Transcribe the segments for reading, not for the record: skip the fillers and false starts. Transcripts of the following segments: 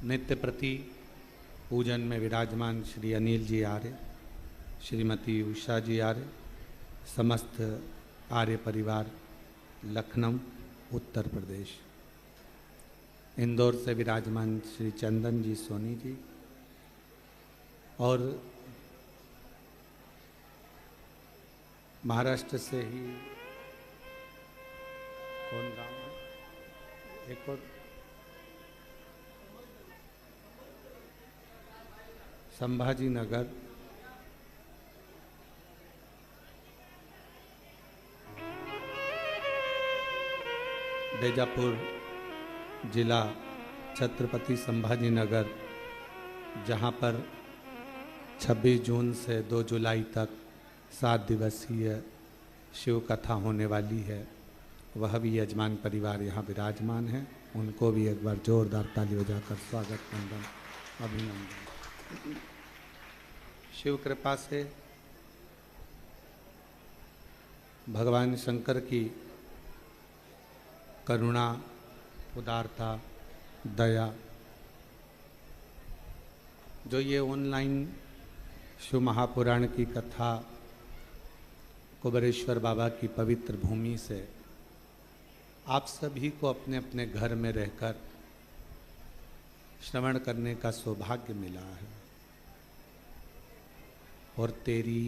नित्य प्रति पूजन में विराजमान श्री अनिल जी आर्य, श्रीमती उषा जी आर्य, समस्त आर्य परिवार, लखनऊ उत्तर प्रदेश। इंदौर से विराजमान श्री चंदन जी सोनी जी, और महाराष्ट्र से ही कौन गाँव है, एक और संभाजी नगर, बीजापुर जिला, छत्रपति संभाजी नगर, जहाँ पर 26 जून से 2 जुलाई तक 7 दिवसीय शिव कथा होने वाली है, वह भी यजमान परिवार यहाँ विराजमान है। उनको भी एक बार जोरदार ताली बजाकर स्वागत, वंदन, अभिनंदन। शिव कृपा से भगवान शंकर की करुणा, उदारता, दया, जो ये ऑनलाइन शिव महापुराण की कथा कुबेरेश्वर बाबा की पवित्र भूमि से आप सभी को अपने अपने घर में रहकर श्रवण करने का सौभाग्य मिला है। और तेरी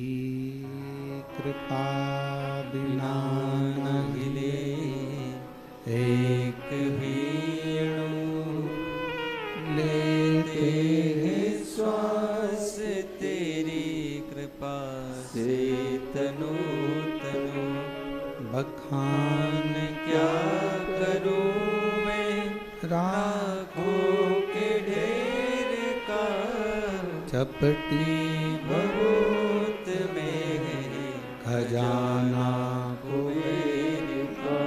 कृपा बिना न हिले एक वेणु लेते हैं श्वास, तेरी कृपा से तनु तनु बखान क्या करूं मैं राखों के ढेर का, चपटी बहुत में खजाना कुबेर का,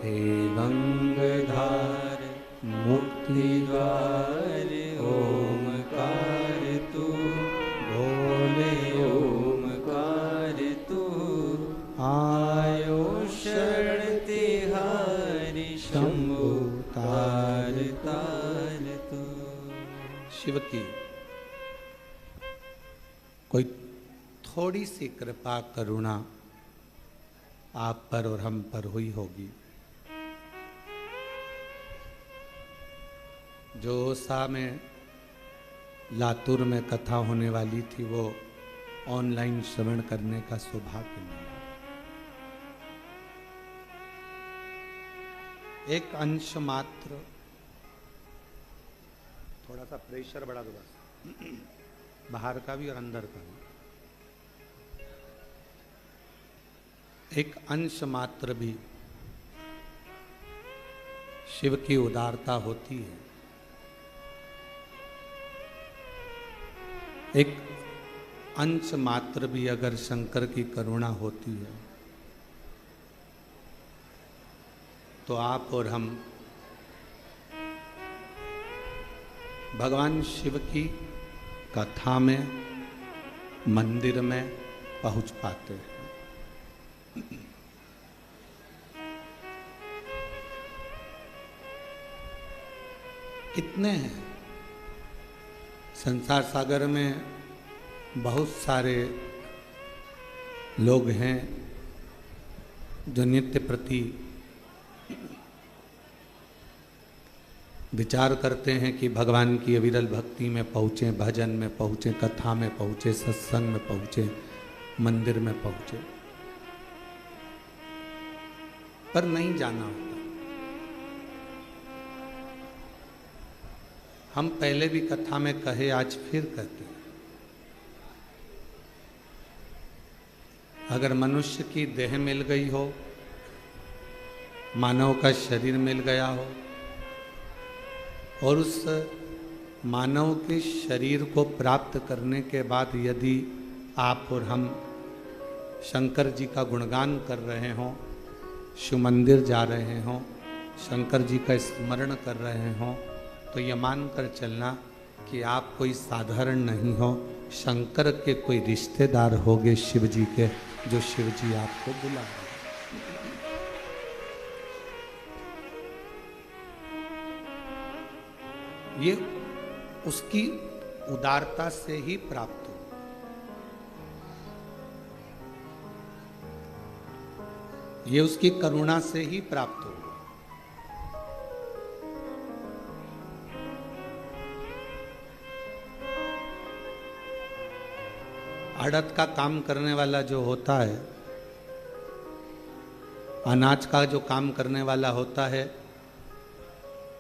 हे गंगाधार मुक्ति द्वार ओमकार तू, भोले ओमकार तू, आयो शरण तिहारी शंभु तार तार तू। शिव की कोई थोड़ी सी कृपा करुणा आप पर और हम पर हुई होगी। जो ओसा में लातूर में कथा होने वाली थी, वो ऑनलाइन श्रवण करने का सौभाग्य मिला। एक अंश मात्र, थोड़ा सा प्रेशर बढ़ा दो बस, बाहर का भी और अंदर का भी। एक अंश मात्र भी शिव की उदारता होती है, एक अंश मात्र भी अगर शंकर की करुणा होती है, तो आप और हम भगवान शिव की कथा में, मंदिर में पहुंच पाते हैं। कितने हैं संसार सागर में, बहुत सारे लोग हैं जो नित्य प्रति विचार करते हैं कि भगवान की अविरल भक्ति में पहुँचें, भजन में पहुँचें, कथा में पहुँचें, सत्संग में पहुँचें, मंदिर में पहुँचें, पर नहीं जाना होता। हम पहले भी कथा में कहे, आज फिर कहते हैं, अगर मनुष्य की देह मिल गई हो, मानव का शरीर मिल गया हो, और उस मानव के शरीर को प्राप्त करने के बाद यदि आप और हम शंकर जी का गुणगान कर रहे हों, शिव मंदिर जा रहे हों, शंकर जी का स्मरण कर रहे हों, तो ये मान कर चलना कि आप कोई साधारण नहीं हो, शंकर के कोई रिश्तेदार होगे शिव जी के, जो शिव जी आपको बुला रहे हैं। ये उसकी उदारता से ही प्राप्त हो। ये उसकी करुणा से ही प्राप्त हो। अड़द का काम करने वाला जो होता है, अनाज का जो काम करने वाला होता है,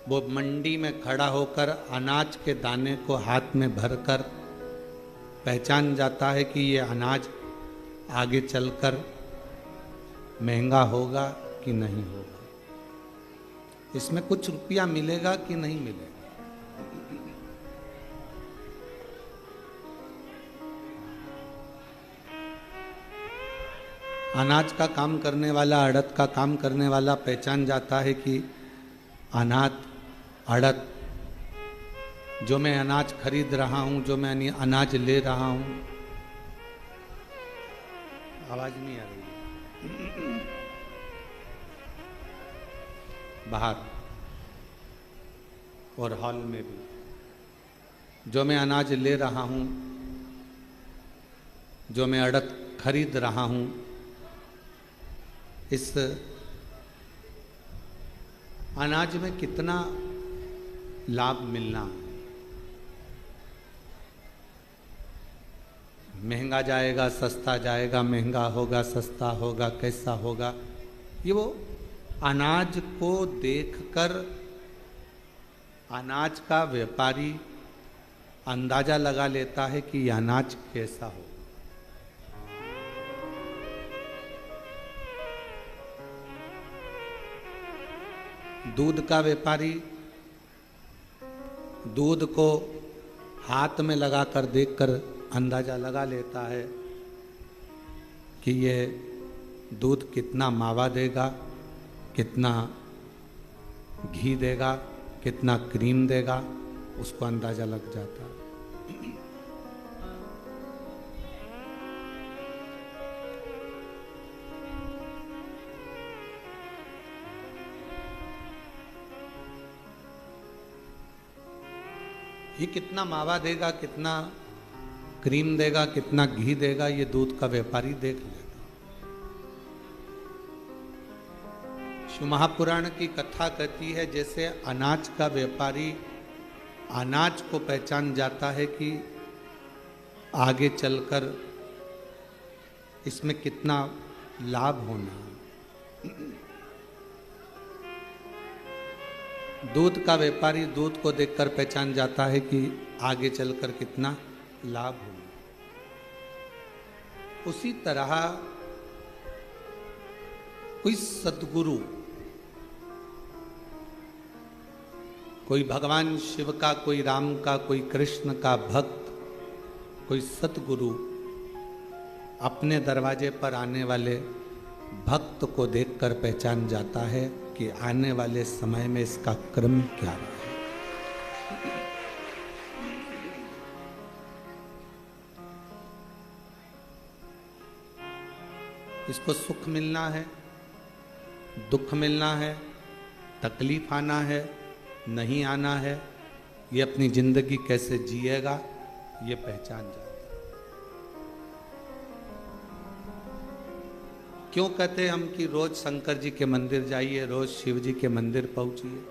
वो मंडी में खड़ा होकर अनाज के दाने को हाथ में भरकर पहचान जाता है कि ये अनाज आगे चलकर महंगा होगा कि नहीं होगा, इसमें कुछ रुपया मिलेगा कि नहीं मिलेगा। अनाज का काम करने वाला, अड़द का काम करने वाला पहचान जाता है कि अनाज, अड़द, जो मैं अनाज खरीद रहा हूं, जो मैं अनाज ले रहा हूं, आवाज नहीं आ रही बाहर और हॉल में भी, जो मैं अनाज ले रहा हूं, जो मैं अड़द खरीद रहा हूं, इस अनाज में कितना लाभ मिलना है। महंगा जाएगा, सस्ता जाएगा, महंगा होगा, सस्ता होगा, कैसा होगा, ये वो अनाज को देखकर अनाज का व्यापारी अंदाजा लगा लेता है कि यह अनाज कैसा हो। दूध का व्यापारी दूध को हाथ में लगाकर देखकर अंदाजा लगा लेता है कि ये दूध कितना मावा देगा, कितना घी देगा, कितना क्रीम देगा, उसको अंदाजा लग जाता है। ये कितना मावा देगा, कितना क्रीम देगा, कितना घी देगा, ये दूध का व्यापारी देख लेगा। शिव महापुराण की कथा कहती है जैसे अनाज का व्यापारी अनाज को पहचान जाता है कि आगे चलकर इसमें कितना लाभ होना है। दूध का व्यापारी दूध को देखकर पहचान जाता है कि आगे चलकर कितना लाभ होगा। उसी तरह कोई सद्गुरु, कोई भगवान शिव का, कोई राम का, कोई कृष्ण का भक्त, कोई सद्गुरु अपने दरवाजे पर आने वाले भक्त को देखकर पहचान जाता है कि आने वाले समय में इसका क्रम क्या है। इसको सुख मिलना है, दुख मिलना है, तकलीफ आना है, नहीं आना है, ये अपनी जिंदगी कैसे जिएगा ये पहचान जाता है। क्यों कहते हैं हम कि रोज शंकर जी के मंदिर जाइए, रोज शिव जी के मंदिर पहुंचिए,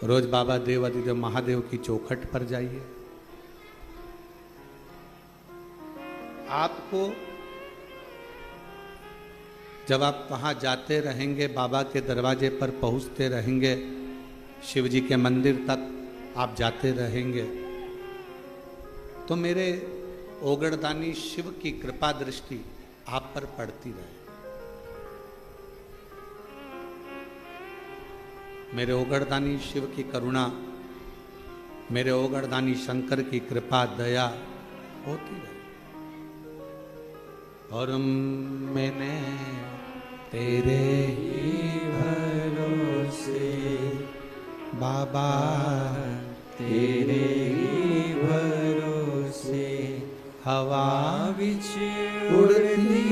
रोज बाबा देव अधिदेव महादेव की चौखट पर जाइए। आपको जब आप वहां जाते रहेंगे, बाबा के दरवाजे पर पहुंचते रहेंगे, शिव जी के मंदिर तक आप जाते रहेंगे, तो मेरे ओगड़दानी शिव की कृपा दृष्टि आप पर पड़ती रहे। मेरे ओगड़दानी शिव की करुणा, मेरे ओगड़दानी शंकर की कृपा दया होती रहे। और मैंने तेरे ही भरोसे बाबा, तेरे ही भरोसे हवा बिच उड़ती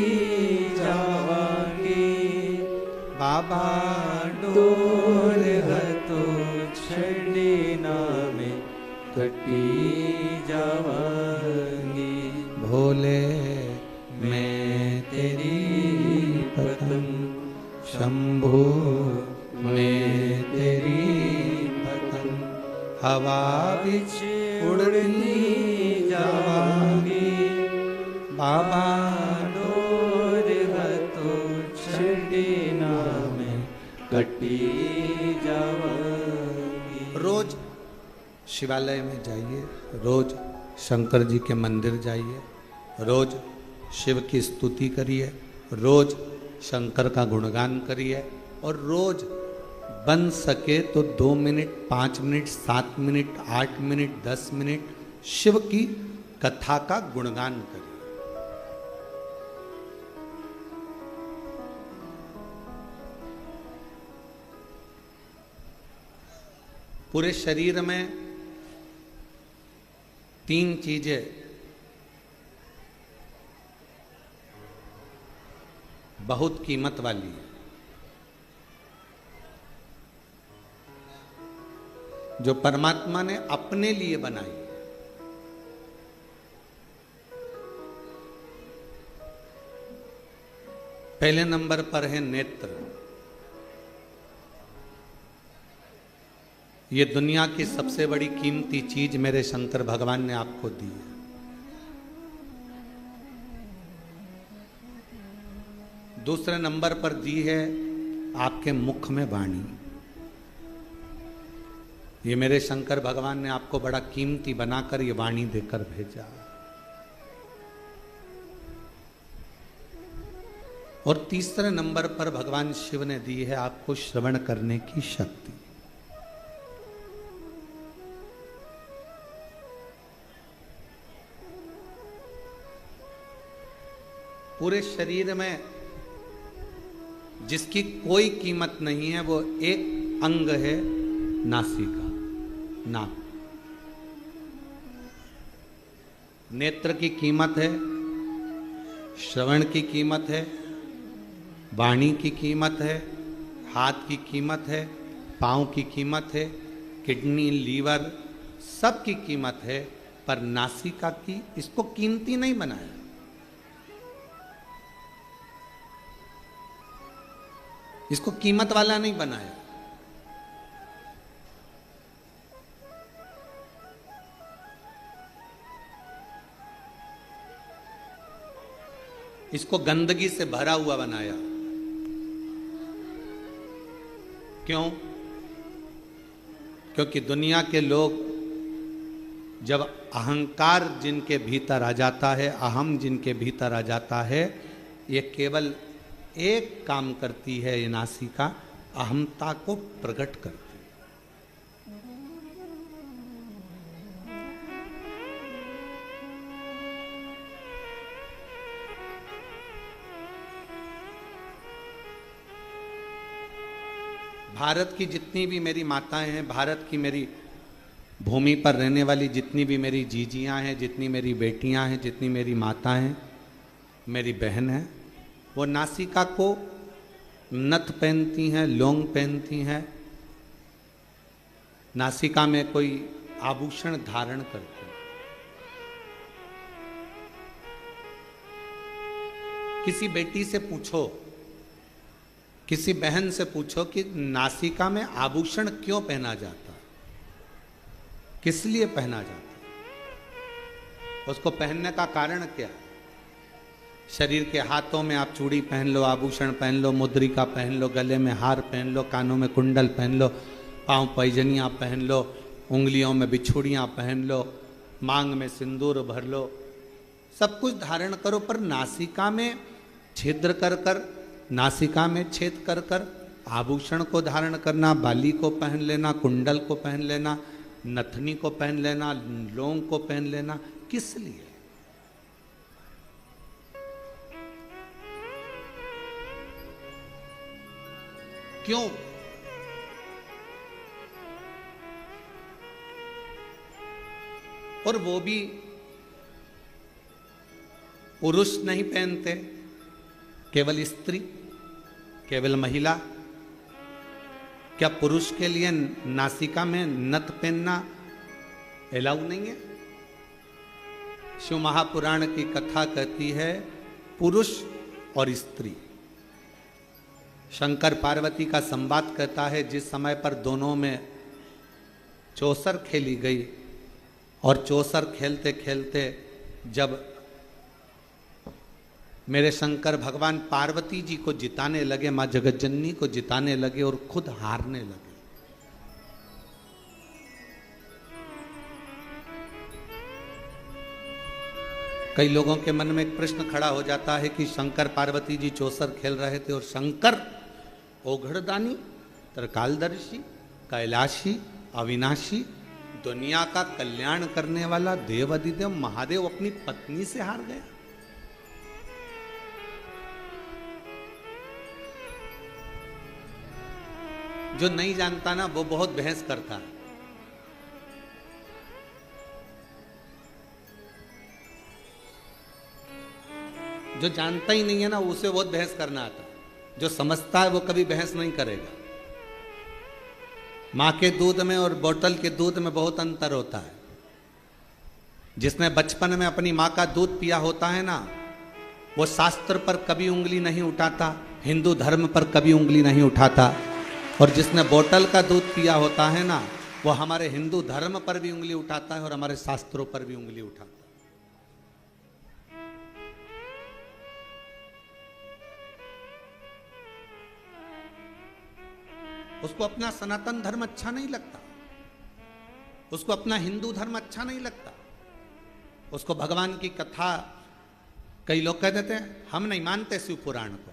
जावांगे, बाबा डोर हतो छड़ी नामे कटी जावांगी। भोले मैं तेरी पतंग शंभु मैं तेरी पतंग हवा बिच उड़ती जावांगी। बाबा डोर हतो छड़ी नामे कटी जावांगी। रोज शिवालय में जाइए, रोज शंकर जी के मंदिर जाइए, रोज शिव की स्तुति करिए, रोज शंकर का गुणगान करिए और रोज बन सके तो 2 minute, 5 minute, 7 minute, 8 minute, 10 minute Shiv की कथा का गुणगान करिए। पूरे शरीर में 3 चीजें बहुत कीमत वाली है, जो परमात्मा ने अपने लिए बनाई है। पहले नंबर पर है नेत्र। ये दुनिया की सबसे बड़ी कीमती चीज मेरे शंकर भगवान ने आपको दी है। दूसरे नंबर पर दी है आपके मुख में वाणी। ये मेरे शंकर भगवान ने आपको बड़ा कीमती बनाकर ये वाणी देकर भेजा। और तीसरे नंबर पर भगवान शिव ने दी है आपको श्रवण करने की शक्ति। पूरे शरीर में जिसकी कोई कीमत नहीं है वो एक अंग है नासिका, नाक। नेत्र की कीमत है, श्रवण की कीमत है, वाणी की कीमत है, हाथ की कीमत है, पाँव की कीमत है, किडनी, लीवर सब की कीमत है, पर नासिका की इसको कीमती नहीं बनाया। इसको कीमत वाला नहीं बनाया। इसको गंदगी से भरा हुआ बनाया। क्यों? क्योंकि दुनिया के लोग जब अहंकार जिनके भीतर आ जाता है, अहम जिनके भीतर आ जाता है, ये केवल एक काम करती है, ये नासिका अहमता को प्रकट करती है। भारत की जितनी भी मेरी माताएं हैं, भारत की मेरी भूमि पर रहने वाली जितनी भी मेरी जीजियां हैं, जितनी मेरी बेटियां हैं, जितनी मेरी माता हैं, मेरी बहन है, वो नासिका को नथ पहनती हैं, लौंग पहनती हैं, नासिका में कोई आभूषण धारण करती हैं। किसी बेटी से पूछो, किसी बहन से पूछो कि नासिका में आभूषण क्यों पहना जाता, किस लिए पहना जाता, उसको पहनने का कारण क्या है? शरीर के हाथों में आप चूड़ी पहन लो, आभूषण पहन लो, मुद्रिका पहन लो, गले में हार पहन लो, कानों में कुंडल पहन लो, पाँव पैजनियाँ पहन लो, उंगलियों में बिछुड़ियाँ पहन लो, मांग में सिंदूर भर लो, सब कुछ धारण करो, पर नासिका में छिद्र कर कर, नासिका में छेद कर कर आभूषण को धारण करना, बाली को पहन लेना, कुंडल को पहन लेना, नथनी को पहन लेना, लौंग को पहन लेना, किस लिए? क्यों? और वो भी पुरुष नहीं पहनते, केवल स्त्री। केवल महिला? क्या पुरुष के लिए नासिका में नथ पहनना अलाउ नहीं है? शिव महापुराण की कथा कहती है पुरुष और स्त्री। शंकर पार्वती का संवाद कहता है जिस समय पर दोनों में चौसर खेली गई और चौसर खेलते खेलते जब मेरे शंकर भगवान पार्वती जी को जिताने लगे, मां जगतजननी को जिताने लगे और खुद हारने लगे। कई लोगों के मन में एक प्रश्न खड़ा हो जाता है कि शंकर पार्वती जी चौसर खेल रहे थे और शंकर ओघड़दानी, त्रिकालदर्शी, कैलाशी, अविनाशी, दुनिया का कल्याण करने वाला देवाधिदेव महादेव अपनी पत्नी से हार गया। जो नहीं जानता ना वो बहुत बहस करता है। जो जानता ही नहीं है ना उसे बहुत बहस करना आता है। जो समझता है वो कभी बहस नहीं करेगा। मां के दूध में और बोतल के दूध में बहुत अंतर होता है। जिसने बचपन में अपनी मां का दूध पिया होता है ना वो शास्त्र पर कभी उंगली नहीं उठाता, हिंदू धर्म पर कभी उंगली नहीं उठाता। और जिसने बोतल का दूध पिया होता है ना वो हमारे हिंदू धर्म पर भी उंगली उठाता है और हमारे शास्त्रों पर भी उंगली उठाता है। उसको अपना सनातन धर्म अच्छा नहीं लगता, उसको अपना हिंदू धर्म अच्छा नहीं लगता, उसको भगवान की कथा। कई लोग कह देते हैं हम नहीं मानते शिव पुराण को।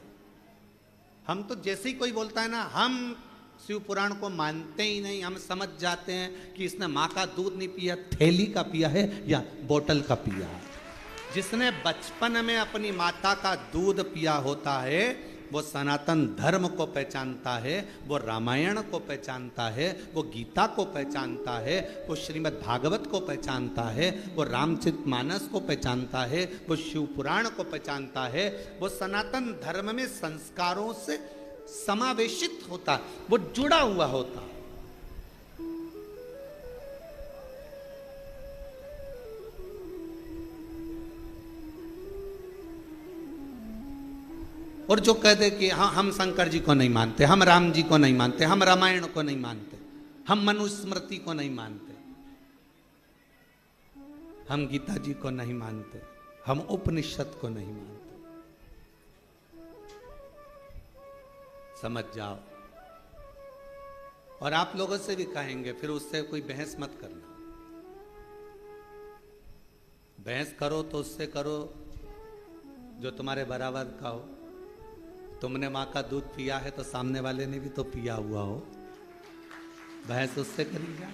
हम तो जैसे ही कोई बोलता है ना हम शिव पुराण को मानते ही नहीं, हम समझ जाते हैं कि इसने माँ का दूध नहीं पिया, थैली का पिया है या बोतल का पिया है। जिसने बचपन में अपनी माता का दूध पिया होता है वो सनातन धर्म को पहचानता है, वो रामायण को पहचानता है, वो गीता को पहचानता है, वो श्रीमद् भागवत को पहचानता है, वो रामचरितमानस को पहचानता है, वो शिव पुराण को पहचानता है। वो सनातन धर्म में संस्कारों से समावेशित होता, वो जुड़ा हुआ होता। और जो कह दे कि हाँ हम शंकर जी को नहीं मानते, हम राम जी को नहीं मानते, हम रामायण को नहीं मानते, हम मनुस्मृति को नहीं मानते, हम गीता जी को नहीं मानते, हम उपनिषद को नहीं मानते, समझ जाओ। और आप लोगों से भी कहेंगे फिर उससे कोई बहस मत करना। बहस करो तो उससे करो जो तुम्हारे बराबर का हो। तुमने माँ का दूध पिया है तो सामने वाले ने भी तो पिया हुआ हो, बहस उससे करिएगा।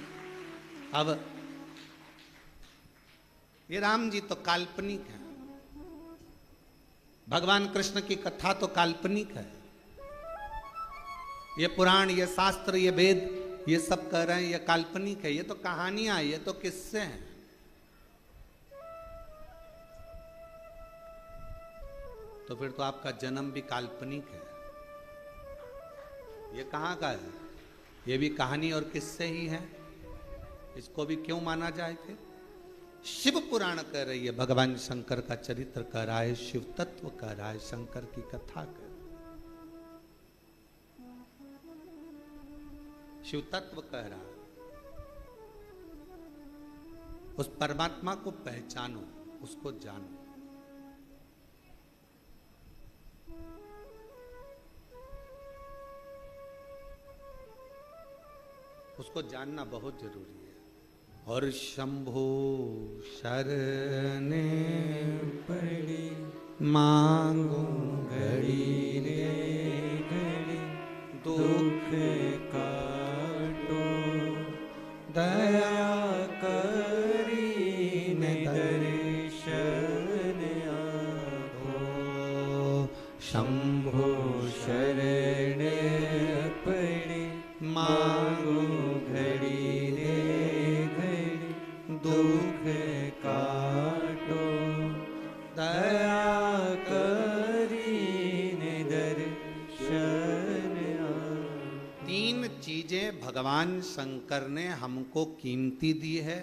अब ये राम जी तो काल्पनिक है, भगवान कृष्ण की कथा तो काल्पनिक है। ये पुराण, ये शास्त्र, ये वेद, ये सब कह रहे हैं ये काल्पनिक है, ये तो कहानियां, ये तो किस्से हैं। तो फिर तो आपका जन्म भी काल्पनिक है। ये कहाँ का है? ये भी कहानी और किस्से ही है। इसको भी क्यों माना जाए? फिर शिव पुराण कह रही है, भगवान शंकर का चरित्र कह रहा है, शिव तत्व कह रहा है, शंकर की कथा कह रहा है। शिव तत्व कह रहा है उस परमात्मा को पहचानो, उसको जानो। उसको जानना बहुत जरूरी है। और शंभो शरणे पड़ी मांगो घड़ी रे घड़ी, दुख काटो दया करी ने दर्शन आपो। शंभो शरणे पड़ी मांगो घड़ी रे घड़ी, दुख काटो दया करी ने दर्शन चीजें भगवान शंकर ने हमको कीमती दी है,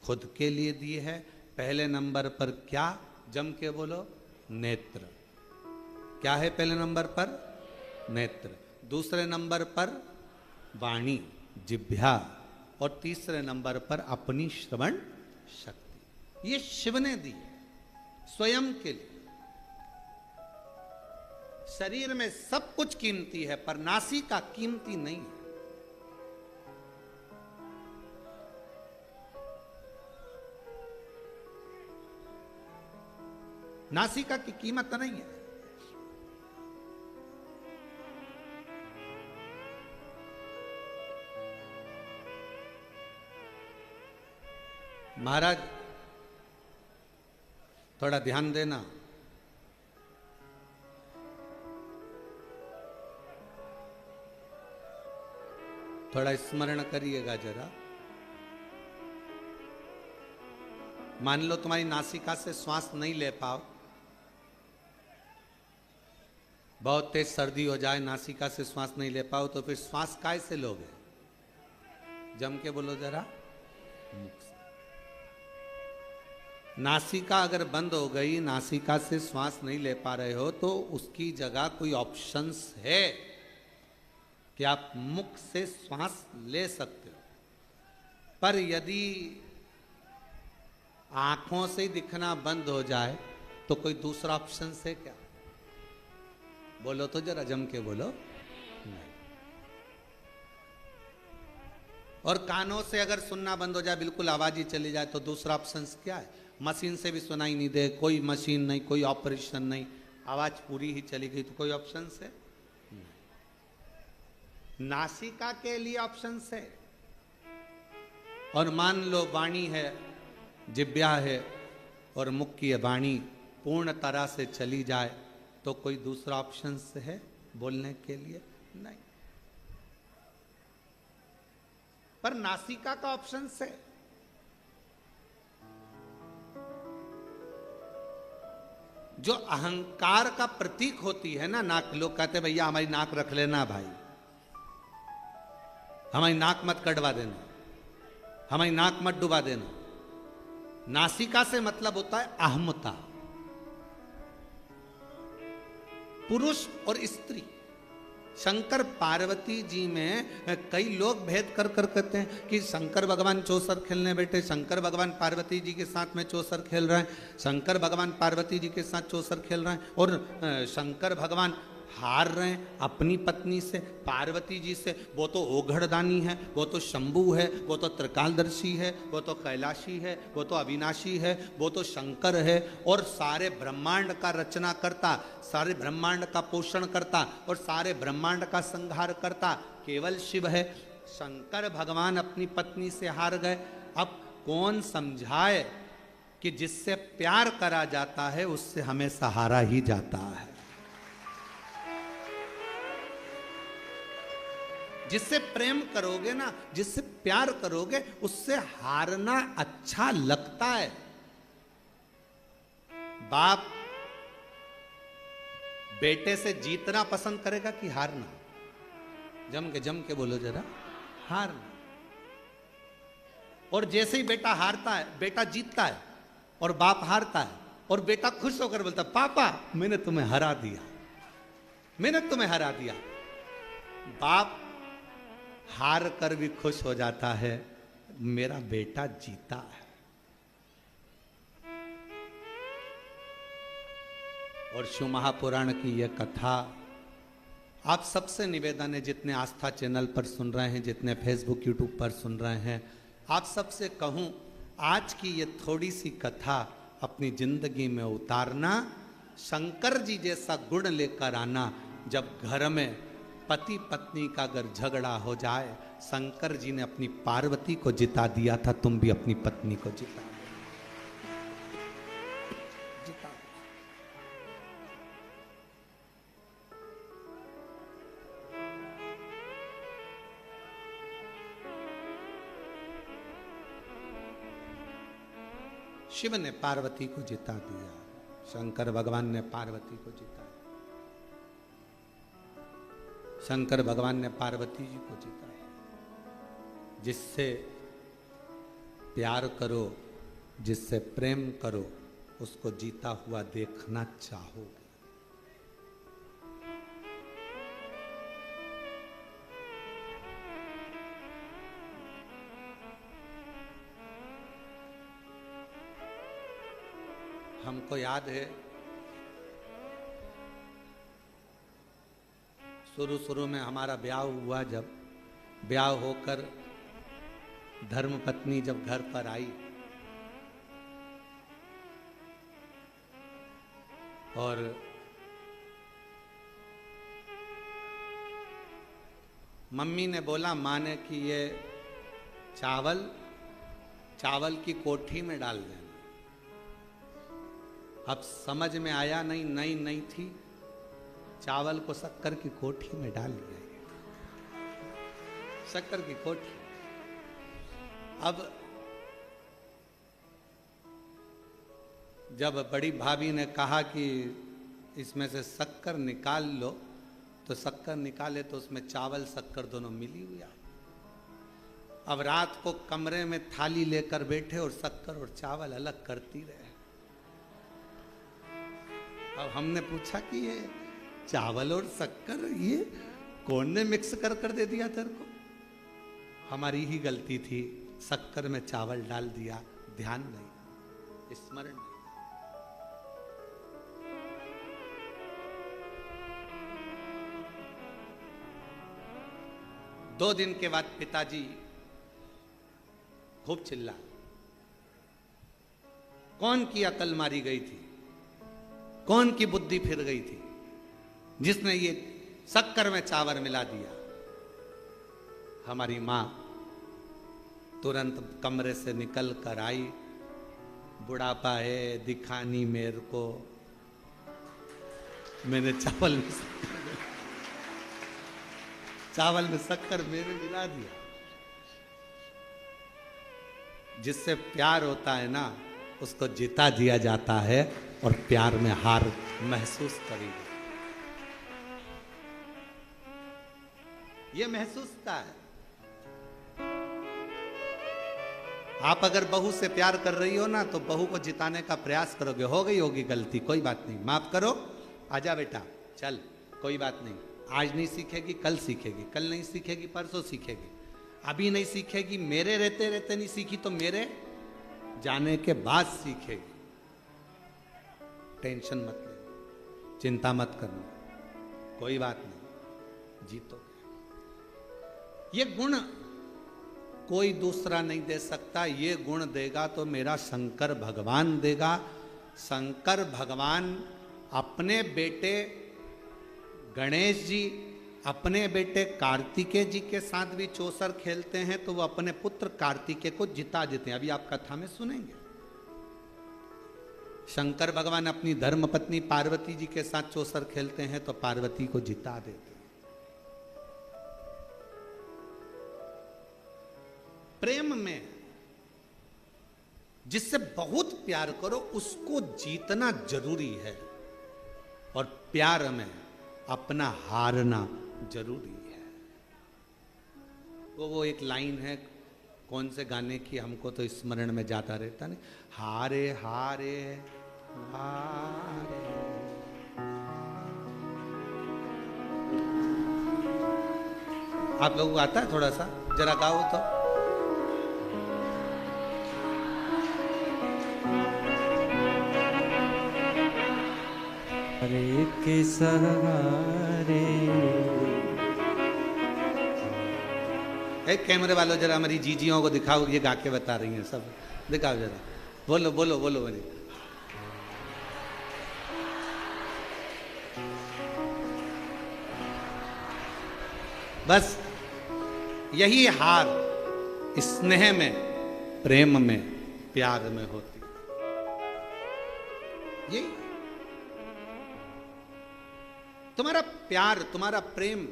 खुद के लिए दी है। पहले नंबर पर क्या, जम के बोलो, नेत्र। क्या है पहले नंबर पर? नेत्र। दूसरे नंबर पर वाणी, जिह्वा। और तीसरे नंबर पर अपनी श्रवण शक्ति। ये शिव ने दी स्वयं के लिए। शरीर में सब कुछ कीमती है पर नासिका कीमती नहीं है। नासिका की कीमत नहीं है। महाराज थोड़ा ध्यान देना। थोड़ा स्मरण करिएगा जरा। मान लो तुम्हारी नासिका से श्वास नहीं ले पाओ, बहुत तेज सर्दी हो जाए, नासिका से श्वास नहीं ले पाओ, तो फिर श्वास काय से लोगे? जम के बोलो जरा, मुख से। नासिका अगर बंद हो गई, नासिका से श्वास नहीं ले पा रहे हो, तो उसकी जगह कोई ऑप्शंस है कि आप मुख से श्वास ले सकते हो। पर यदि आंखों से दिखना बंद हो जाए तो कोई दूसरा ऑप्शन है क्या? बोलो तो जरा, जम के बोलो। नहीं। और कानों से अगर सुनना बंद हो जाए, बिल्कुल आवाज ही चली जाए, तो दूसरा ऑप्शन क्या है? मशीन से भी सुनाई नहीं दे, कोई मशीन नहीं, कोई ऑपरेशन नहीं, आवाज पूरी ही चली गई, तो कोई ऑप्शन है? नहीं। नासिका के लिए ऑप्शन है। और मान लो वाणी है, जिह्वा है और मुख की वाणी पूर्ण तरह से चली जाए, तो कोई दूसरा ऑप्शन है बोलने के लिए? नहीं। पर नासिका का ऑप्शन है। जो अहंकार का प्रतीक होती है ना नाक, लोग कहते हैं भैया हमारी नाक रख लेना भाई, हमारी नाक मत कटवा देना, हमारी नाक मत डुबा देना। नासिका से मतलब होता है अहमता। पुरुष और स्त्री, शंकर पार्वती जी में कई लोग भेद कर कहते हैं कि शंकर भगवान चौसर खेलने बैठे, शंकर भगवान पार्वती जी के साथ में चौसर खेल रहे हैं, शंकर भगवान पार्वती जी के साथ चौसर खेल रहे हैं, और शंकर भगवान हार रहे हैं अपनी पत्नी से, पार्वती जी से। वो तो ओघड़दानी है, वो तो शंभू है, वो तो त्रिकालदर्शी है, वो तो कैलाशी है, वो तो अविनाशी है, वो तो शंकर है, और सारे ब्रह्मांड का रचना करता, सारे ब्रह्मांड का पोषण करता और सारे ब्रह्मांड का संहार करता केवल शिव है। शंकर भगवान अपनी पत्नी से हार गए। अब कौन समझाए कि जिससे प्यार करा जाता है उससे हमेशा हारा ही जाता है। जिससे प्रेम करोगे ना, जिससे प्यार करोगे, उससे हारना अच्छा लगता है। बाप बेटे से जीतना पसंद करेगा कि हारना? जम के बोलो जरा, हारना। और जैसे ही बेटा हारता है, बेटा जीतता है और बाप हारता है, और बेटा खुश होकर बोलता पापा मैंने तुम्हें हरा दिया, मैंने तुम्हें हरा दिया। बाप हार कर भी खुश हो जाता है, मेरा बेटा जीता है। और शिव महापुराण की यह कथा आप सबसे निवेदन है, जितने आस्था चैनल पर सुन रहे हैं, जितने फेसबुक यूट्यूब पर सुन रहे हैं, आप सबसे कहूं आज की ये थोड़ी सी कथा अपनी जिंदगी में उतारना, शंकर जी जैसा गुण लेकर आना। जब घर में पति पत्नी का अगर झगड़ा हो जाए, शंकर जी ने अपनी पार्वती को जिता दिया था, तुम भी अपनी पत्नी को जिता शिव ने पार्वती को जिता दिया, शंकर भगवान ने पार्वती को जिता, शंकर भगवान ने पार्वती जी को जिताया। जिससे प्यार करो, जिससे प्रेम करो, उसको जीता हुआ देखना चाहोगे। हमको याद है शुरू शुरू में हमारा ब्याह हुआ, जब ब्याह होकर धर्मपत्नी जब घर पर आई और मम्मी ने बोला, माँ ने कि ये चावल की कोठी में डाल देना। अब समझ में आया नहीं, नई थी, चावल को शक्कर की कोठी में डाल दिया, शक्कर की कोठी। अब जब बड़ी भाभी ने कहा कि इसमें से शक्कर निकाल लो, तो शक्कर निकाले तो उसमें चावल शक्कर दोनों मिली हुई। अब रात को कमरे में थाली लेकर बैठे और शक्कर और चावल अलग करती रहे। अब हमने पूछा कि ये चावल और शक्कर ये कौन ने मिक्स कर दे दिया तेरे को? हमारी ही गलती थी, शक्कर में चावल डाल दिया, ध्यान नहीं, स्मरण नहीं। दो दिन के बाद पिताजी खूब चिल्ला, कौन की अकल मारी गई थी, कौन की बुद्धि फिर गई थी जिसने ये शक्कर में चावल मिला दिया? हमारी मां तुरंत कमरे से निकल कर आई, बुढ़ापा है, दिखानी मेरे को, मैंने चावल में शक्कर मेरे मिला दिया। जिससे प्यार होता है ना, उसको जिता दिया जाता है और प्यार में हार महसूस करेगी। ये महसूसता है। आप अगर बहू से प्यार कर रही हो ना, तो बहू को जिताने का प्रयास करोगे, हो गई होगी गलती, कोई बात नहीं, माफ करो, आजा बेटा, चल, कोई बात नहीं, आज नहीं सीखेगी कल सीखेगी, कल नहीं सीखेगी परसों सीखेगी, अभी नहीं सीखेगी, मेरे रहते रहते नहीं सीखी तो मेरे जाने के बाद सीखेगी। टेंशन मत लेना, चिंता मत करना, कोई बात नहीं, जीतोगे। ये गुण कोई दूसरा नहीं दे सकता, ये गुण देगा तो मेरा शंकर भगवान देगा। शंकर भगवान अपने बेटे गणेश जी, अपने बेटे कार्तिकेय जी के साथ भी चौसर खेलते हैं, तो वो अपने पुत्र कार्तिकेय को जिता देते हैं। अभी आप कथा में सुनेंगे, शंकर भगवान अपनी धर्मपत्नी पार्वती जी के साथ चौसर खेलते हैं तो पार्वती को जिता देते हैं। प्रेम में जिससे बहुत प्यार करो उसको जीतना जरूरी है, और प्यार में अपना हारना जरूरी है। वो एक लाइन है, कौन से गाने की, हमको तो स्मरण में जाता रहता नहीं, हारे हारे हारे। आप लोगों को आता है? थोड़ा सा जरा गाओ तो। हरे के सहारे। एक कैमरे वालों जरा हमारी जीजियों को दिखाओ, ये गा के बता रही हैं सब, दिखाओ जरा, बोलो बोलो बोलो मेरी। बस यही हार स्नेह में, प्रेम में, प्यार में होती, यही तुम्हारा प्यार, तुम्हारा प्रेम।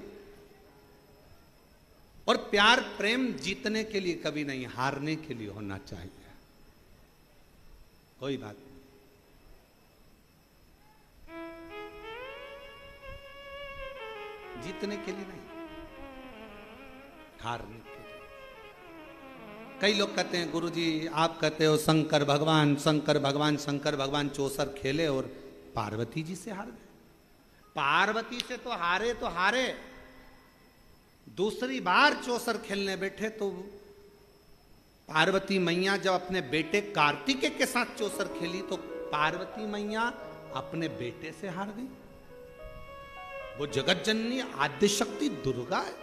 और प्यार प्रेम जीतने के लिए कभी नहीं, हारने के लिए होना चाहिए, कोई बात नहीं। जीतने के लिए नहीं, हारने के लिए। कई लोग कहते हैं गुरुजी आप कहते हो शंकर भगवान चौसर खेले और पार्वती जी से हार गए। पार्वती से तो हारे, दूसरी बार चौसर खेलने बैठे तो पार्वती मैया जब अपने बेटे कार्तिकेय के साथ चौसर खेली तो पार्वती मैया अपने बेटे से हार गई। वो जगत जननी आद्य शक्ति दुर्गा है,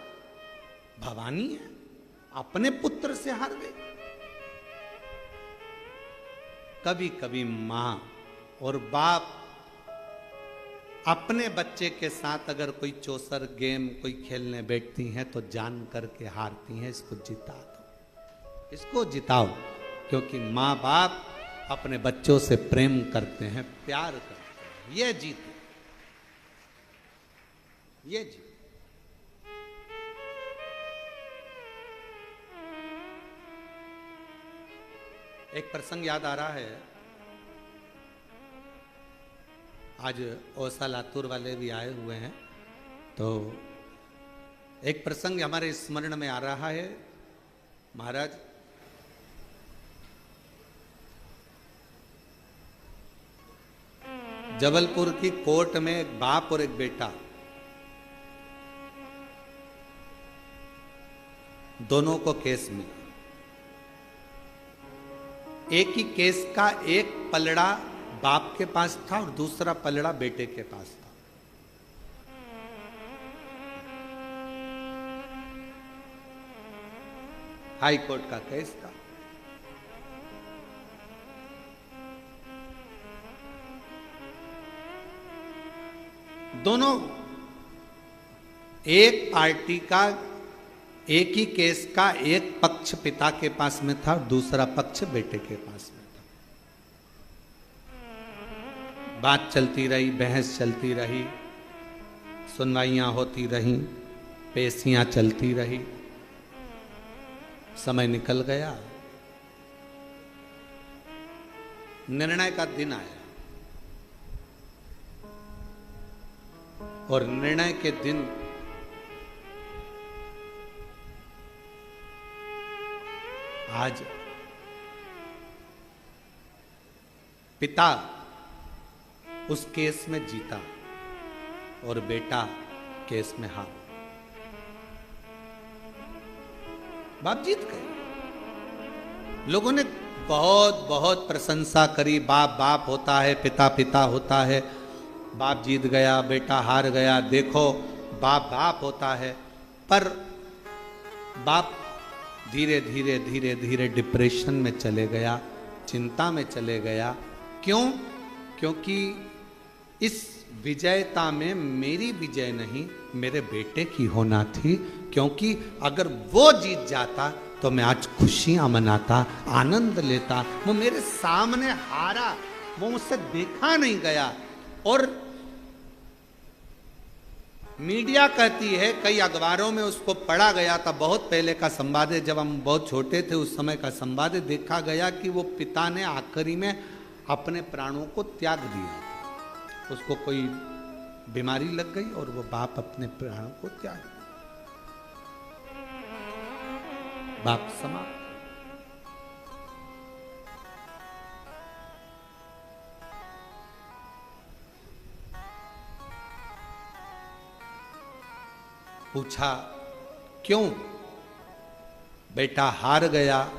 भवानी है, अपने पुत्र से हार गई। कभी कभी मां और बाप अपने बच्चे के साथ अगर कोई चौसर गेम कोई खेलने बैठती हैं तो जान करके हारती हैं। इसको जिता दो, इसको जिताओ, क्योंकि मां बाप अपने बच्चों से प्रेम करते हैं, प्यार करते हैं। ये जीत, ये जीत। एक प्रसंग याद आ रहा है, आज ओसा लातूर वाले भी आए हुए हैं, तो एक प्रसंग हमारे स्मरण में आ रहा है। महाराज जबलपुर की कोर्ट में एक बाप और एक बेटा, दोनों को केस मिला। एक ही केस का एक पलड़ा बाप के पास था और दूसरा पलड़ा बेटे के पास था। हाई कोर्ट का केस था। दोनों एक पार्टी का, एक ही केस का एक पक्ष पिता के पास में था और दूसरा पक्ष बेटे के पास में था। बात चलती रही, बहस चलती रही, सुनवाइयां होती रही, पेशियां चलती रही। समय निकल गया, निर्णय का दिन आया और निर्णय के दिन आज पिता उस केस में जीता और बेटा केस में हार। बाप जीत गए। लोगों ने बहुत बहुत प्रशंसा करी, बाप बाप होता है, पिता पिता होता है, बाप जीत गया बेटा हार गया, देखो बाप बाप होता है। पर बाप धीरे धीरे धीरे धीरे डिप्रेशन में चले गया, चिंता में चले गया। क्यों? क्योंकि इस विजयता में मेरी विजय नहीं, मेरे बेटे की होना थी। क्योंकि अगर वो जीत जाता तो मैं आज खुशियां मनाता, आनंद लेता। वो मेरे सामने हारा, वो मुझसे देखा नहीं गया। और मीडिया कहती है, कई अखबारों में उसको पढ़ा गया था, बहुत पहले का संवाद है, जब हम बहुत छोटे थे उस समय का संवाद है, देखा गया कि वो पिता ने आखिरी में अपने प्राणों को त्याग दिया। उसको कोई बीमारी लग गई और वो बाप अपने प्राणों को त्याग दिया। बाप समाप्त। पूछा क्यों? बेटा हार गया।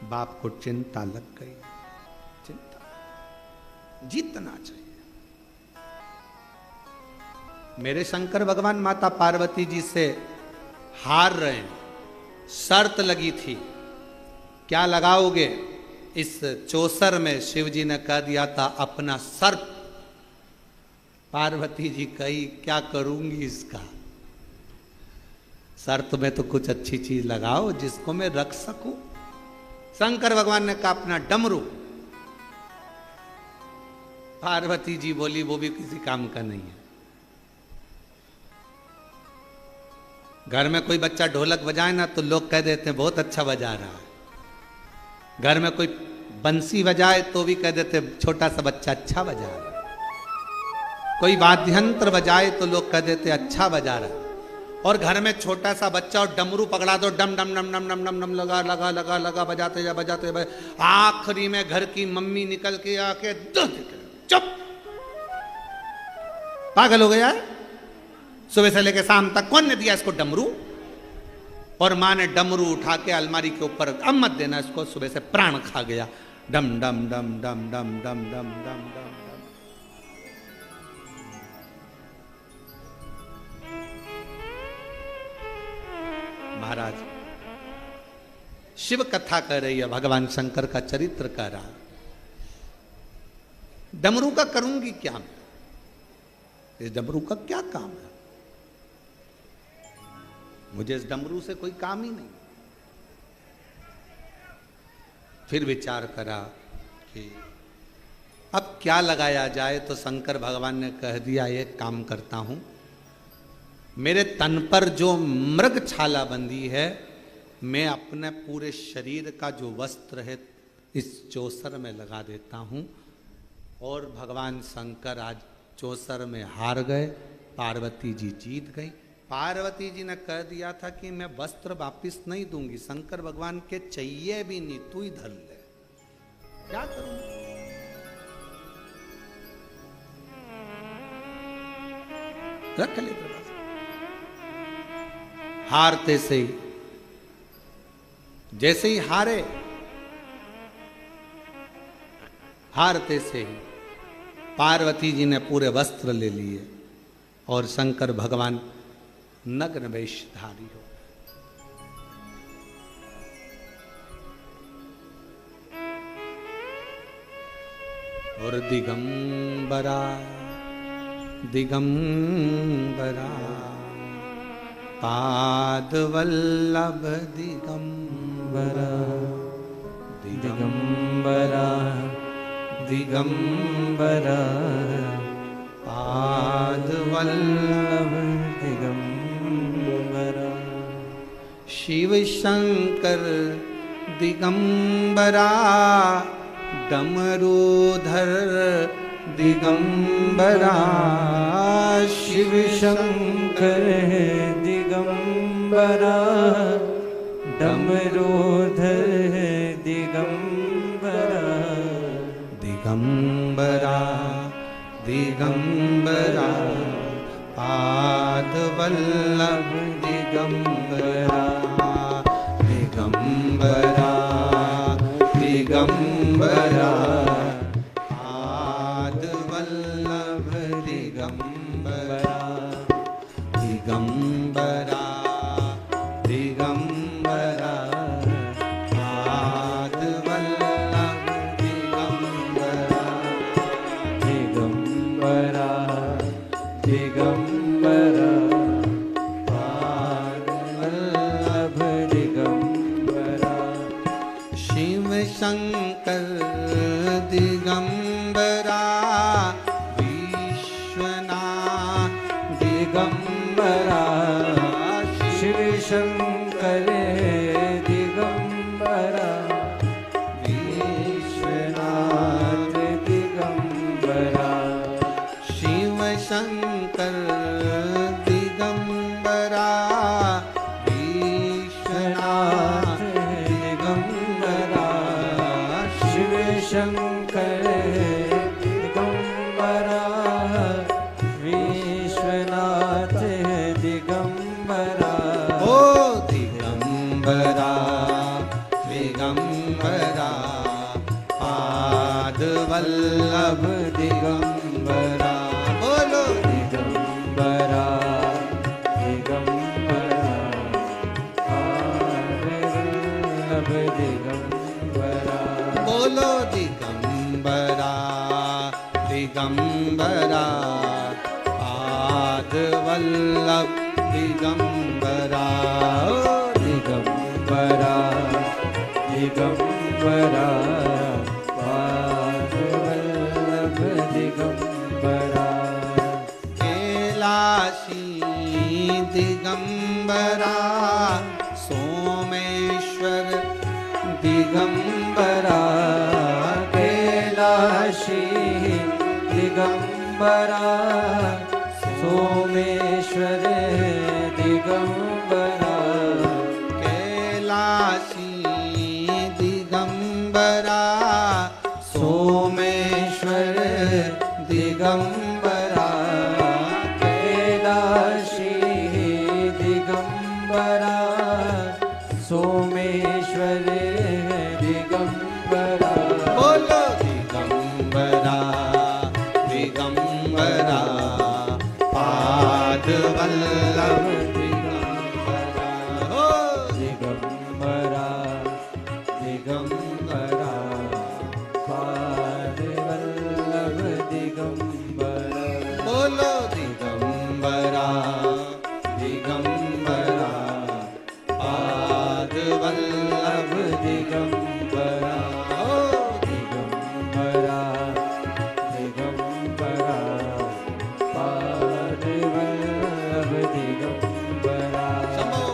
बाप को चिंता लग गई। चिंता, जीतना चाहिए। मेरे शंकर भगवान माता पार्वती जी से हार रहे हैं, शर्त लगी थी, क्या लगाओगे? इस चौसर में शिव जी ने कह दिया था अपना सर्प। पार्वती जी कही क्या करूंगी इसका? शर्त में तो कुछ अच्छी चीज लगाओ जिसको मैं रख सकूं। शंकर भगवान ने कहा अपना डमरू। पार्वती जी बोली वो भी किसी काम का नहीं है। घर में कोई बच्चा ढोलक बजाए ना तो लोग कह देते हैं बहुत अच्छा बजा रहा है। घर में कोई बंसी बजाए तो भी कह देते हैं छोटा सा बच्चा अच्छा बजा रहा है। कोई वाद्य यंत्र बजाए तो लोग कह देते अच्छा बजा रहा है। और घर में छोटा सा बच्चा और डमरू पकड़ा दो, डम डम डम डम डम डम डम लगा लगा लगा लगा बजाते जा बजाते, आखिरी में घर की मम्मी निकल के आके चुप, पागल हो गया है। सुबह से लेके शाम तक कौन ने दिया इसको डमरू? और माँ ने डमरू उठा के अलमारी के ऊपर, अब मत देना इसको, सुबह से प्राण खा गया। डम डम डम डम डम डम डम डम डम। महाराज शिव कथा कह रही है, भगवान शंकर का चरित्र कह रहा। डमरू का करूंगी क्या मैं? इस डमरू का क्या काम है? मुझे इस डमरू से कोई काम ही नहीं। फिर विचार करा कि अब क्या लगाया जाए, तो शंकर भगवान ने कह दिया, एक काम करता हूं, मेरे तन पर जो मृग छाला बंधी है, मैं अपने पूरे शरीर का जो वस्त्र है इस चौसर में लगा देता हूं। और भगवान शंकर आज चौसर में हार गए, पार्वती जी जीत गई। पार्वती जी ने कह दिया था कि मैं वस्त्र वापिस नहीं दूंगी, शंकर भगवान के चाहिए भी नहीं, तू ही धर ले, क्या करूं? रख ले। हारते से ही, जैसे ही हारते से ही पार्वती जी ने पूरे वस्त्र ले लिए और शंकर भगवान नग्न वेशधारी हो। और दिगंबरा दिगंबरा पाद वल्लभ दिगंबरा दिगंबरा दिगंबरा पाद वल्लभ दिगंबरा शिव शंकर दिगंबरा डमरूधर दिगंबरा शिव शंकर दिगंबरा डमरूधर दिगंबरा दिगंबरा दिगंबरा पाद वल्लभ दिगंबरा दिगंबरा दिगंबरा पाद वल्लभ दिगंबरा दिगंबरा दिगंबरा पाद वल्लभ दिगंबरा दिगंबरा दिगंबरा पाद वल्लभ दिगंबरा शिव शंकर दिगंबरा विश्वनाथ दिगंबरा शिव शंकर दिगंबरा विश्वनाथ दिगंबरा शिव शंकर दिगंबरा विश्वनाथ दिगंबरा शिव शंकर दिगंबरा विश्वनाथ दिगंबरा ओ दिगंबरा दिगंबरा पाद वल्लभ दिगंबरा बोलो दिगंबरा दिगंबरा पाद वल्लभ दिगंबरा बोलो दिगंबरा दिगंबरा पाद वल्लभ दिगंबरा ओ दिगंबरा दिगंबरा पाद वल्लभ दिगंबरा कैलाशी दिगंबरा सोमेश्वर दिगंबरा कैलाशी दिगंबरा सोमेश्वर दिगंबरा दिगंबरा सोमेश्वर दिगंबरा बोलो दिगंबरा दिगंबरा पाद वल्लभ दिगंबरा हो दिगंबरा दिगंबरा पाद वल्लभ दिगंबरा बोलो दिगंबरा दिगंबरा पाद वल्लभ दिगंबरा हो दिगंबरा दिगंबरा पाद वल्लभ दिगंबरा समो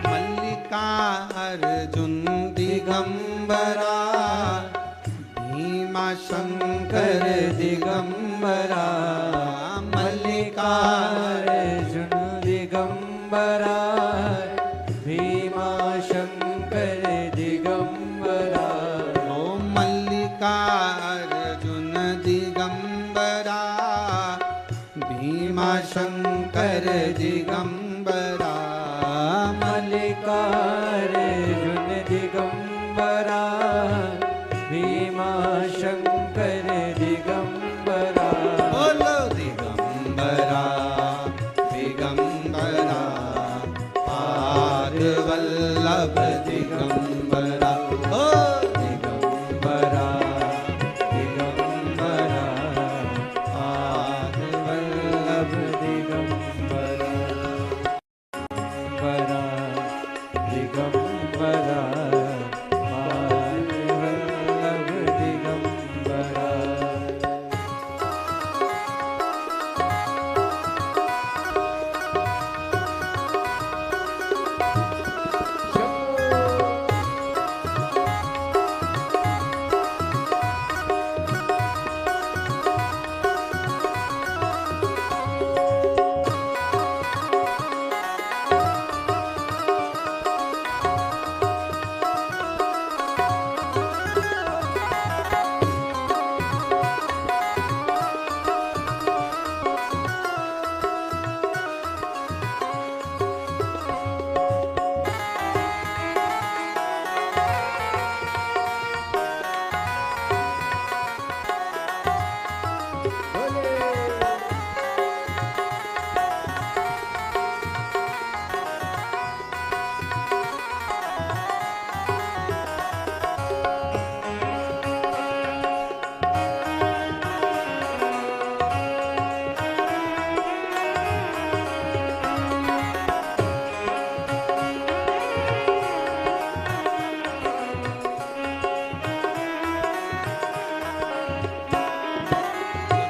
मल्लिका अर्जुन दिगंबरा भीमा शंकर दिगंबरा मल्लिका अर्जुन दिगंबरा भीमा शंकर दिगंबरा ओ मल्लिका अर्जुन दिगंबरा भीमा शंकर दिगंबरा मल्लिका अर्जुन दिगंबरा भीमा शंकर दिगंबरा बोलो दिगंबरा दिगंबरा पाद वल्लभ दिगंबरा ओ दिगंबरा दिगंबरा पाद वल्लभ दिगंबरा दिगंबरा पाद वल्लभ दिगंबरा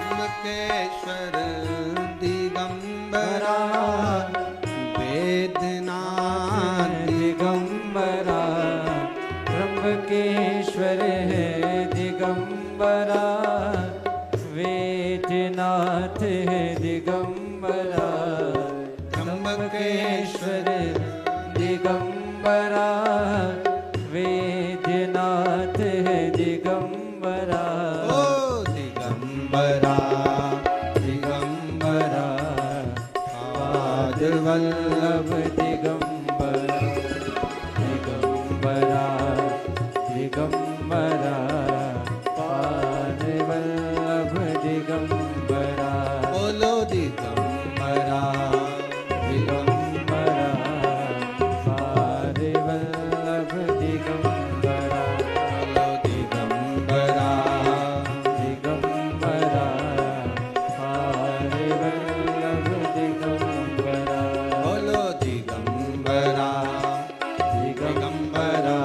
त्र्यंबकेश्वर दिगंबरा वेदनाथ दिगंबरा त्र्यंबकेश्वर है दिगंबरा वेदनाथ है दिगंबरा त्र्यंबकेश्वर दिगंबरा वेदनाथ है दिगंबरा ओ दिगंबरा दिगंबरा पाद वल्लभ दिगंबरा दिगंबरा दिगंबरा पाद वल्लभ दिगंबरा बोलो दिगंबरा दिगंबरा दिगंबरा पाद वल्लभ दिगंबरा बोलो दिगंबरा दिगंबरा पारे वल्लभ दिगंबरा बोलो दिगंबरा दिगंबरा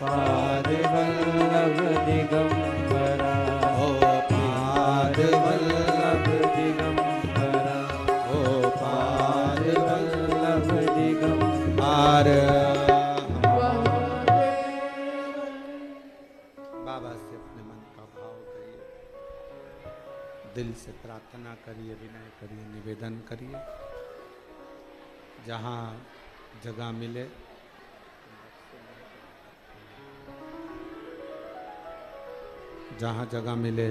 पारे वल्लभ दिगंबरा ओ पाद वल्लभ दिगंबरा ओ पाद वल्लभ दिगंबरा पार। बाबा से अपने मन का भाव करिए, दिल से प्रार्थना करिए, विनय करिए, निवेदन करिए। जहाँ जगह मिले जहाँ जगह मिले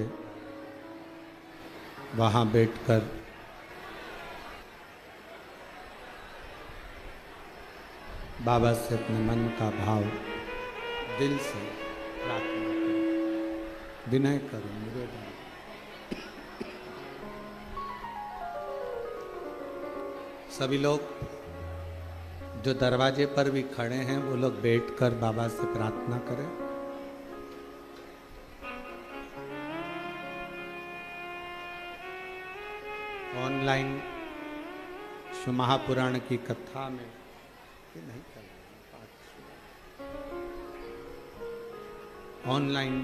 वहाँ बैठकर बाबा से अपने मन का भाव दिल से प्रार्थना करो, विनय करो, निवेदन। सभी लोग जो दरवाजे पर भी खड़े हैं वो लोग बैठकर बाबा से प्रार्थना करें। ऑनलाइन शिव महापुराण की कथा में नहीं कर ऑनलाइन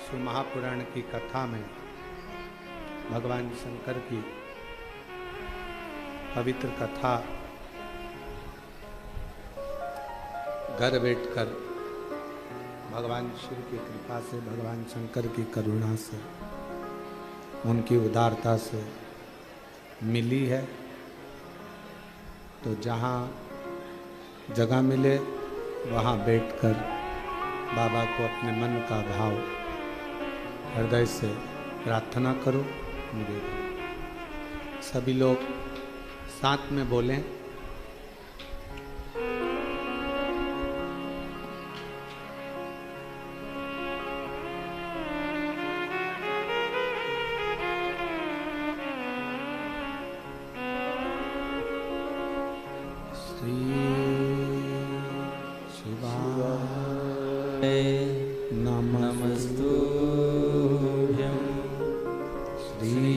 शिव महापुराण की कथा में भगवान शंकर की पवित्र कथा घर बैठकर भगवान शिव की कृपा से, भगवान शंकर की करुणा से, उनकी उदारता से मिली है। तो जहाँ जगह मिले वहाँ बैठकर बाबा को अपने मन का भाव हृदय से प्रार्थना करो, निवेदन। सभी लोग साथ में बोलें, नमस्तुभ्यं श्री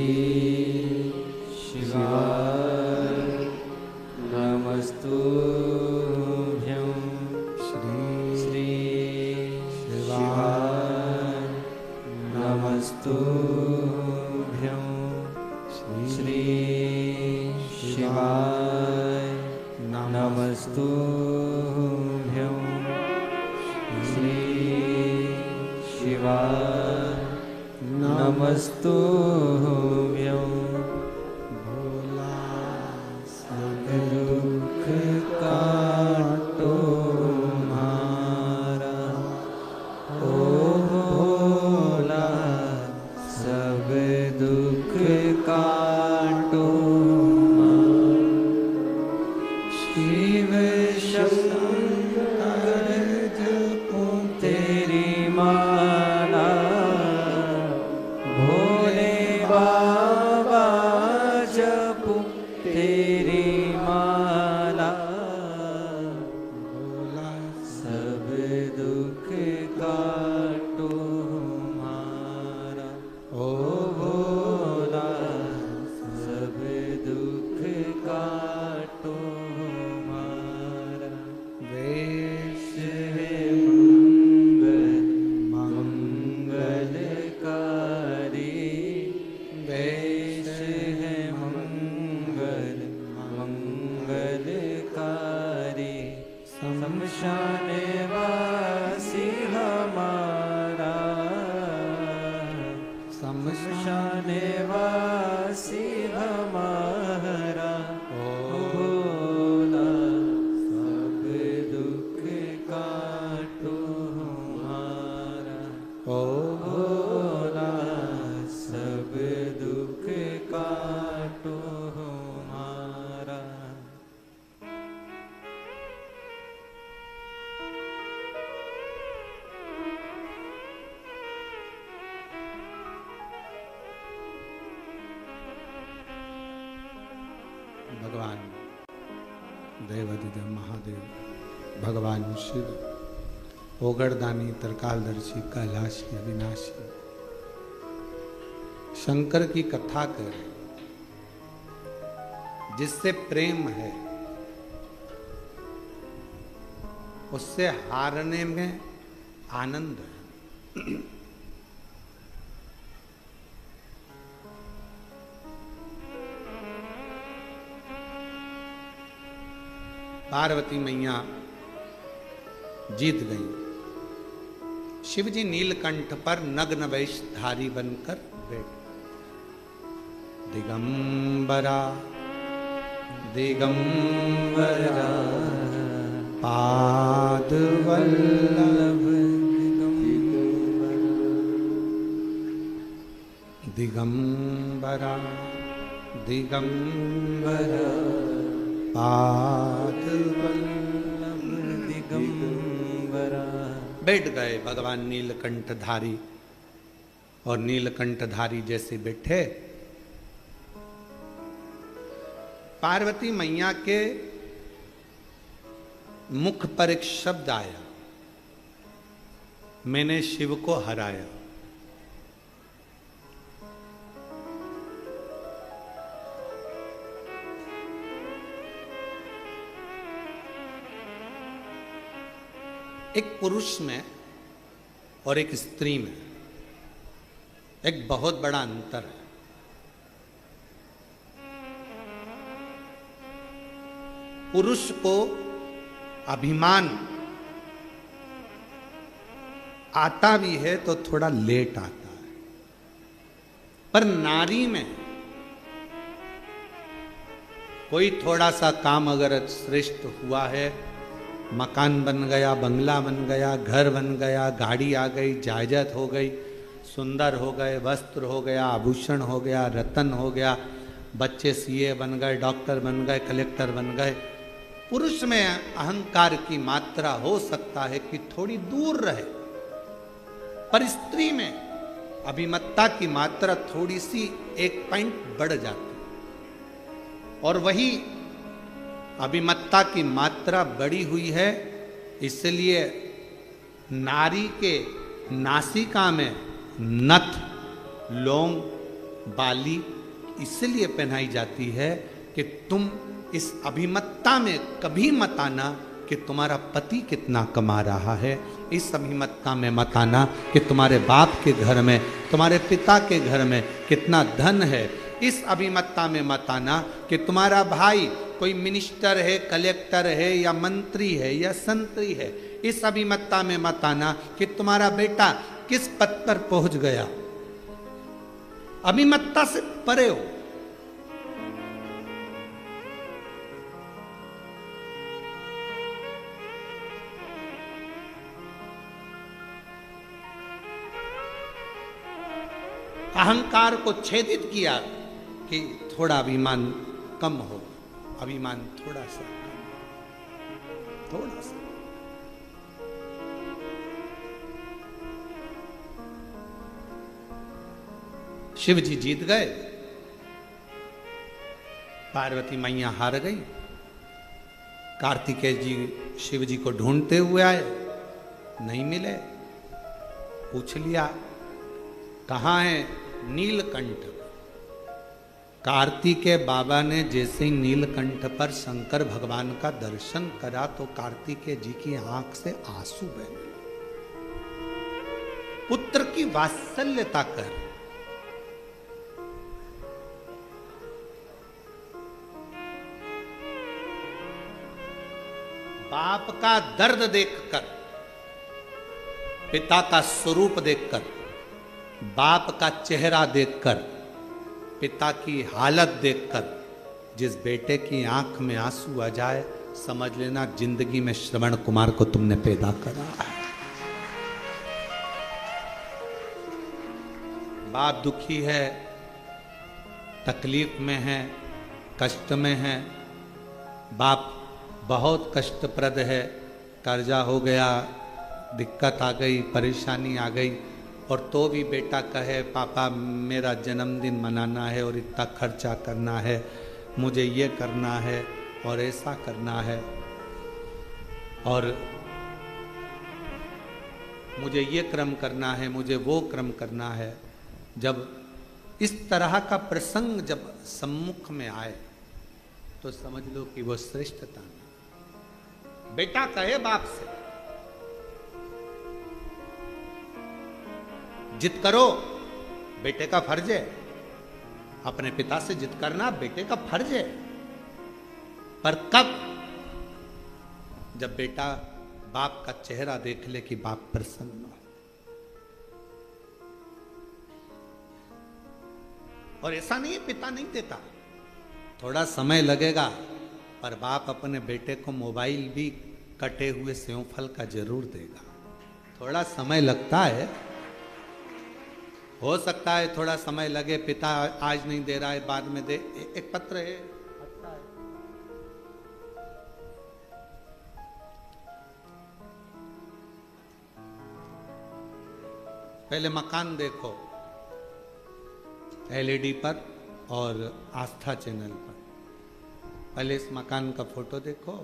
शिवाय नमस्तुभ्यं श्री शिवाय नमस्तुभ्यं श्री शिवाय नमस्तुभ्यं श्री शिवाय नमस्तुभ्यं भोला सब दुख काटो मारा ओ भोला सब दुख काटो शिव शंकर जपो तेरी माला भोले बाबा जपो तेरी माला भोला सब दुख काटो हमारा ओ भोला सब दुख काटो हमारा वेश है मंगलकारी वेश है मंगलकारी शमशान वासी हमारा शमशान वासी हमारा ओ भोला सब दुख काटो हमारा ओ भोला सब दुख काटो हमारा। भगवान देवाधिदेव महादेव भगवान शिव ओगड़दानी, त्रिकालदर्शी, कैलाशी, अविनाशी, शंकर की कथा कर, जिससे प्रेम है उससे हारने में आनंद है। पार्वती मैया जीत गई। शिवजी नीलकंठ पर नग्न वेशधारी बनकर बैठे। दिगंबरा दिगंबरा पाद वल्लभ दिगंबरा दिगंबरा पाद वल्लभ दिगंबरा। बैठ गए भगवान नीलकंठधारी, और नीलकंठधारी जैसे बैठे, पार्वती मैया के मुख पर एक शब्द आया, मैंने शिव को हराया। एक पुरुष में और एक स्त्री में एक बहुत बड़ा अंतर है। पुरुष को अभिमान आता भी है तो थोड़ा लेट आता है, पर नारी में कोई थोड़ा सा काम अगर श्रेष्ठ हुआ है, मकान बन गया, बंगला बन गया, घर बन गया, गाड़ी आ गई, जायदाद हो गई, सुंदर हो गए, वस्त्र हो गया, आभूषण हो गया, रतन हो गया, बच्चे सीए बन गए, डॉक्टर बन गए, कलेक्टर बन गए, पुरुष में अहंकार की मात्रा हो सकता है कि थोड़ी दूर रहे, पर स्त्री में अभिमत्ता की मात्रा थोड़ी सी एक पॉइंट बढ़ जाती है। और वही अभिमत्ता की मात्रा बढ़ी हुई है, इसलिए नारी के नासिका में नथ, लौंग, बाली इसलिए पहनाई जाती है कि तुम इस अभिमत्ता में कभी मत आना कि तुम्हारा पति कितना कमा रहा है। इस अभिमत्ता में मत आना कि तुम्हारे बाप के घर में, तुम्हारे पिता के घर में कितना धन है। इस अभिमत्ता में मत आना कि तुम्हारा भाई कोई मिनिस्टर है, कलेक्टर है, या मंत्री है, या संतरी है। इस अभिमत्ता में मत आना कि तुम्हारा बेटा किस पद पर पहुंच गया। अभिमत्ता से परे हो। अहंकार को छेदित किया कि थोड़ा अभिमान कम हो, अभिमान थोड़ा सा कम, थोड़ा सा। शिव जी जीत गए, पार्वती मैया हार गई। कार्तिकेय जी शिव जी को ढूंढते हुए आए, नहीं मिले। पूछ लिया कहाँ है नीलकंठ। कार्तिकेय बाबा ने जैसे ही नीलकंठ पर शंकर भगवान का दर्शन करा तो कार्तिकेय जी की आंख से आंसू बहे। पुत्र की वात्सल्यता कर, बाप का दर्द देखकर, पिता का स्वरूप देखकर, बाप का चेहरा देखकर, पिता की हालत देखकर जिस बेटे की आंख में आंसू आ जाए, समझ लेना जिंदगी में श्रवण कुमार को तुमने पैदा करा है। बाप दुखी है, तकलीफ में है, कष्ट में है, बाप बहुत कष्टप्रद है, कर्जा हो गया, दिक्कत आ गई, परेशानी आ गई, और तो भी बेटा कहे पापा मेरा जन्मदिन मनाना है और इतना खर्चा करना है, मुझे ये करना है और ऐसा करना है। और मुझे ये क्रम करना है, मुझे वो क्रम करना है। जब इस तरह का प्रसंग जब सम्मुख में आए तो समझ लो कि वो श्रेष्ठता नहीं। बेटा कहे बाप से जिद करो, बेटे का फर्ज है। अपने पिता से जिद करना बेटे का फर्ज है। पर कब? जब बेटा बाप का चेहरा देख ले कि बाप प्रसन्न हो। और ऐसा नहीं है पिता नहीं देता, थोड़ा समय लगेगा, पर बाप अपने बेटे को मोबाइल भी कटे हुए सेव फल का जरूर देगा। थोड़ा समय लगता है, हो सकता है थोड़ा समय लगे, पिता आज नहीं दे रहा है बाद में दे। एक पत्र है, पहले मकान देखो एलईडी पर और आस्था चैनल पर। पहले इस मकान का फोटो देखो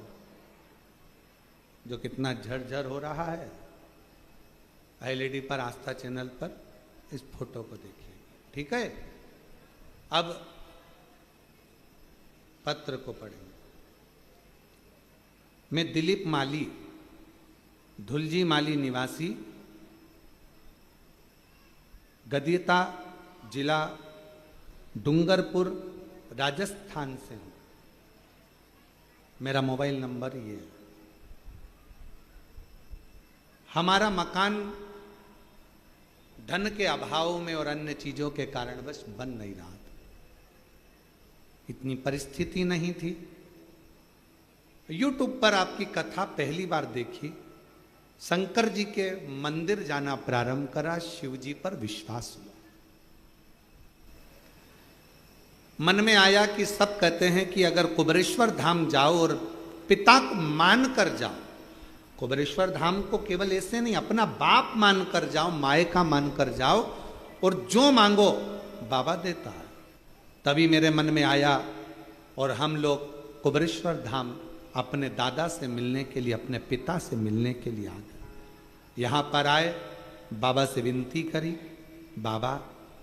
जो कितना झरझर हो रहा है। एलईडी पर आस्था चैनल पर इस फोटो को देखिए, ठीक है। अब पत्र को पढ़ेंगे। मैं दिलीप माली, धुलजी माली निवासी, गदियता जिला डूंगरपुर राजस्थान से हूं। मेरा मोबाइल नंबर ये है। हमारा मकान धन के अभाव में और अन्य चीजों के कारणवश बन नहीं रहा था, इतनी परिस्थिति नहीं थी। यूट्यूब पर आपकी कथा पहली बार देखी, शंकर जी के मंदिर जाना प्रारंभ करा, शिव जी पर विश्वास हुआ। मन में आया कि सब कहते हैं कि अगर कुबेरेश्वर धाम जाओ और पिता को मान कर जाओ, कुबेरेश्वर धाम को केवल ऐसे नहीं, अपना बाप मान कर जाओ, माए का मान कर जाओ, और जो मांगो बाबा देता है। तभी मेरे मन में आया और हम लोग कुबेरेश्वर धाम अपने दादा से मिलने के लिए, अपने पिता से मिलने के लिए आ गए। यहाँ पर आए, बाबा से विनती करी, बाबा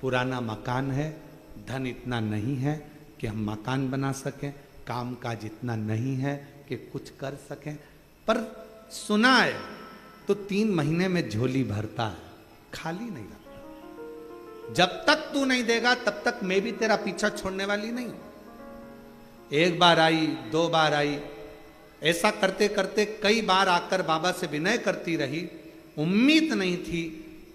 पुराना मकान है, धन इतना नहीं है कि हम मकान बना सकें, काम काज इतना नहीं है कि कुछ कर सकें, पर सुना है तो 3 महीने में झोली भरता है, खाली नहीं रखता। जब तक तू नहीं देगा तब तक मैं भी तेरा पीछा छोड़ने वाली नहीं। एक बार आई, 2 बार आई, ऐसा करते करते कई बार आकर बाबा से विनय करती रही। उम्मीद नहीं थी,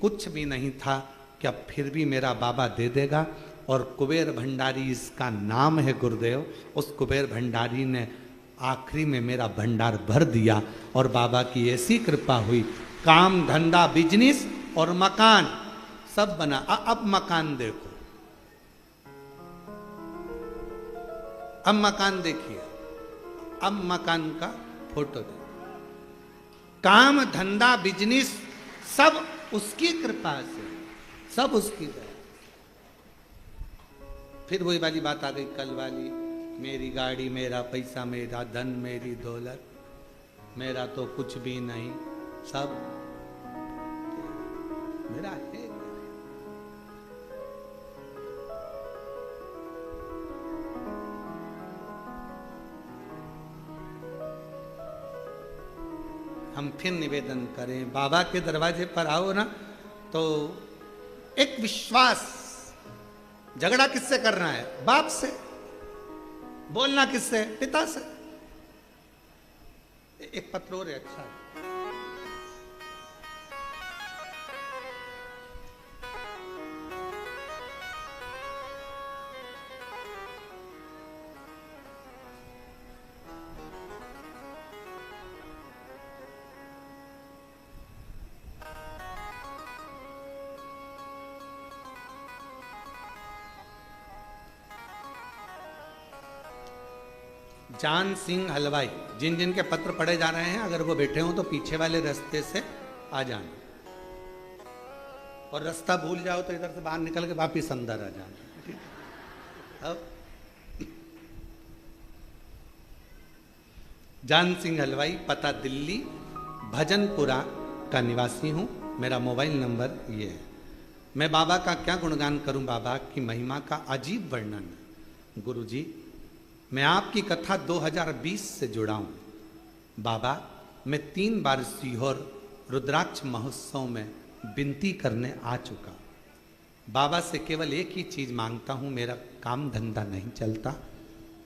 कुछ भी नहीं था कि अब फिर भी मेरा बाबा दे देगा। और कुबेर भंडारी इसका नाम है गुरुदेव, उस कुबेर भंडारी ने आखिरी में मेरा भंडार भर दिया। और बाबा की ऐसी कृपा हुई, काम धंधा बिजनेस और मकान सब बना। अब मकान देखो, अब मकान देखिए, अब मकान का फोटो देखो। काम धंधा बिजनेस सब उसकी कृपा से, सब उसकी दया। फिर वही वाली बात आ गई कल वाली, मेरी गाड़ी, मेरा पैसा, मेरा धन, मेरी दौलत, मेरा तो कुछ भी नहीं, सब मेरा है। हम फिर निवेदन करें, बाबा के दरवाजे पर आओ ना तो एक विश्वास। झगड़ा किससे करना है? बाप से। बोलना किससे? पिता से। एक पत्र और है, अच्छा है। जान सिंह हलवाई, जिन जिन के पत्र पढ़े जा रहे हैं, अगर वो बैठे हों तो पीछे वाले रास्ते से आ जाना, और रास्ता भूल जाओ तो इधर से बाहर निकल के वापिस अंदर आ जाना। अब जान सिंह हलवाई, पता दिल्ली भजनपुरा का निवासी हूं। मेरा मोबाइल नंबर ये है। मैं बाबा का क्या गुणगान करूं, बाबा की महिमा का अजीब वर्णन। गुरुजी, मैं आपकी कथा 2020 से जुड़ा हूं। बाबा, मैं 3 बार सीहोर रुद्राक्ष महोत्सव में विनती करने आ चुका। बाबा से केवल एक ही चीज मांगता हूं, मेरा काम धंधा नहीं चलता,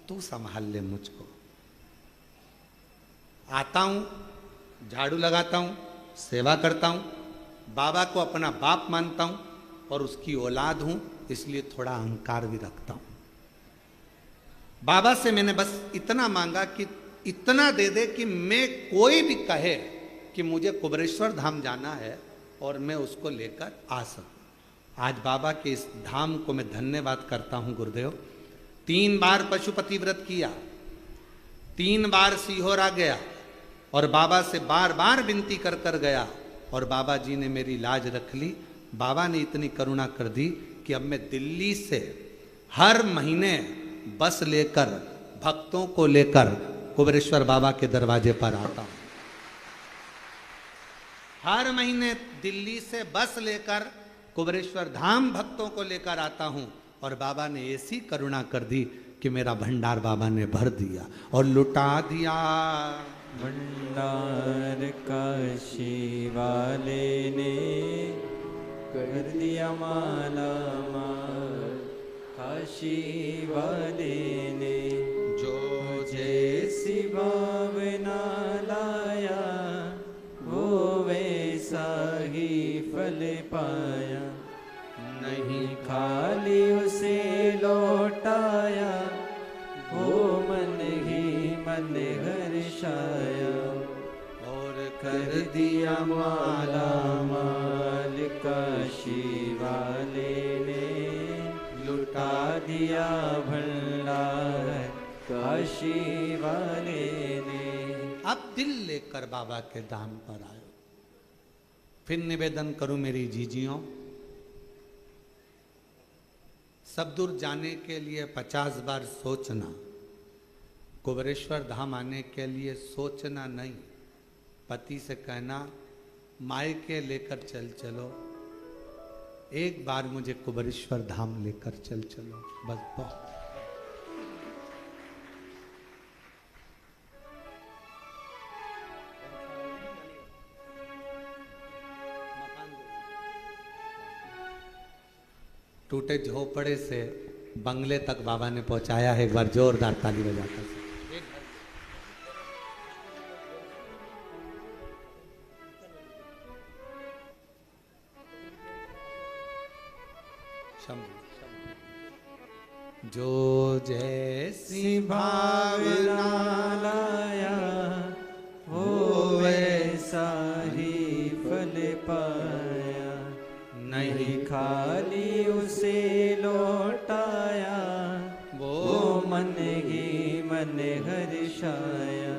तू संभाल ले मुझको। आता हूं, झाड़ू लगाता हूं, सेवा करता हूं, बाबा को अपना बाप मानता हूं और उसकी औलाद हूं, इसलिए थोड़ा अहंकार भी रखता हूं। बाबा से मैंने बस इतना मांगा कि इतना दे दे कि मैं कोई भी कहे कि मुझे कुबेरेश्वर धाम जाना है और मैं उसको लेकर आ सकूं। आज बाबा के इस धाम को मैं धन्यवाद करता हूं गुरुदेव। 3 बार पशुपति व्रत किया, 3 बार सीहोर आ गया और बाबा से बार बार विनती कर कर गया और बाबा जी ने मेरी लाज रख ली। बाबा ने इतनी करुणा कर दी कि अब मैं दिल्ली से हर महीने बस लेकर भक्तों को लेकर कुबेरेश्वर बाबा के दरवाजे पर आता हूं। हर महीने दिल्ली से बस लेकर कुबेरेश्वर धाम भक्तों को लेकर आता हूं और बाबा ने ऐसी करुणा कर दी कि मेरा भंडार बाबा ने भर दिया और लुटा दिया। भंडार काशी वाले ने कर दिया माला माल, काशी वाले ने जो जैसी भावना लाया वो वैसा ही फल पाया। नहीं खाली उसे लौटाया, वो मन ही मन हर्षाया और कर दिया माला माल, काशी वाले ने लुटा दिया भंडार, काशी वाले ने। अब दिल लेकर बाबा के धाम पर आयो। फिर निवेदन करूं मेरी जीजियों, सब दूर जाने के लिए 50 बार सोचना, कुबेरेश्वर धाम आने के लिए सोचना नहीं। पति से कहना मायके लेकर चलो, एक बार मुझे कुबेरेश्वर धाम लेकर चलो, बस बहुत। टूटे झोपड़े से बंगले तक बाबा ने पहुंचाया है। एक बार जोरदार ताली बजाकर। जो जैसी भावना लाया वो वैसा ही फल पाया। नहीं खाली उसे लौटाया, वो मन ही मन हर्षाया।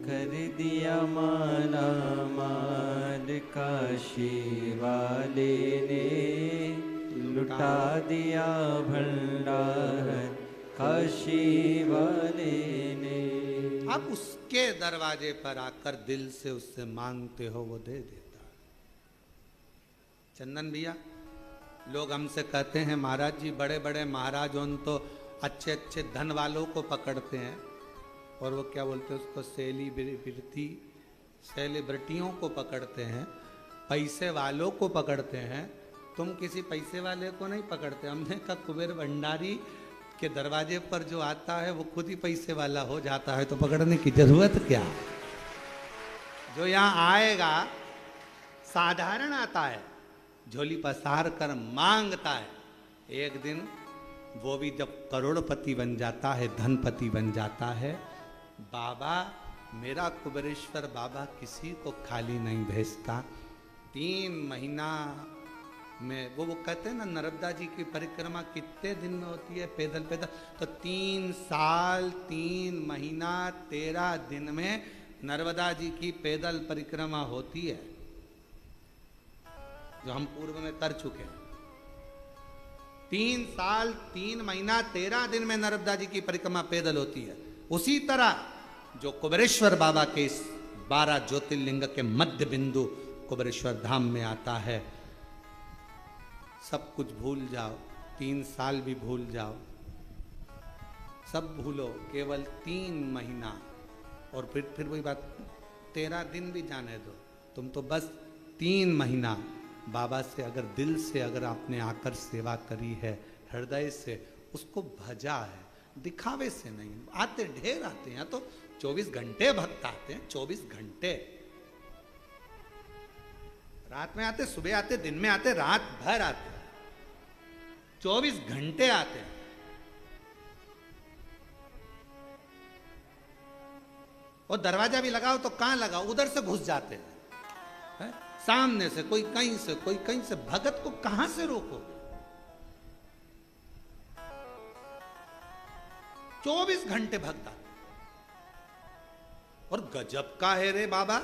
कर दिया माला माल, काशी वाले ने लुटा दिया भंडार, काशी वाले ने। अब उसके दरवाजे पर आकर दिल से उससे मांगते हो वो दे देता। चंदन भैया, लोग हमसे कहते हैं महाराज जी बड़े बड़े महाराज उन तो अच्छे अच्छे धन वालों को पकड़ते हैं और वो क्या बोलते हैं उसको सेलिब्रिटियों को पकड़ते हैं, पैसे वालों को पकड़ते हैं। तुम किसी पैसे वाले को नहीं पकड़ते। हमने कहा कुबेर भंडारी के दरवाजे पर जो आता है वो खुद ही पैसे वाला हो जाता है, तो पकड़ने की जरूरत क्या। जो यहाँ आएगा साधारण आता है, झोली पसार कर मांगता है, एक दिन वो भी जब करोड़पति बन जाता है, धनपति बन जाता है। बाबा, मेरा कुबेरेश्वर बाबा किसी को खाली नहीं भेजता। 3 महीना में वो कहते हैं ना, नर्मदा जी की परिक्रमा कितने दिन में होती है पैदल पैदल, तो 3 साल 3 महीना 13 दिन में नर्मदा जी की पैदल परिक्रमा होती है, जो हम पूर्व में कर चुके हैं। 3 साल 3 महीना 13 दिन में नर्मदा जी की परिक्रमा पैदल होती है। उसी तरह जो कुबेरेश्वर बाबा के इस 12 ज्योतिर्लिंग के मध्य बिंदु कुबेरेश्वर धाम में आता है, सब कुछ भूल जाओ, 3 साल भी भूल जाओ, सब भूलो, केवल 3 महीना, और फिर वही बात, 13 दिन भी जाने दो, तुम तो बस 3 महीना बाबा से अगर दिल से अगर आपने आकर सेवा करी है, हृदय से उसको भजा है, दिखावे से नहीं। आते ढेर आते हैं, तो 24 घंटे भक्त आते हैं, 24 घंटे, रात में आते, सुबह आते, दिन में आते, रात भर आते, 24 घंटे आते हैं। और दरवाजा भी लगाओ तो कहां लगाओ, उधर से घुस जाते हैं, है? सामने से कोई कहीं से, कोई कहीं से, भगत को कहां से रोको? 24 घंटे भक्त आते। और गजब का है रे बाबा,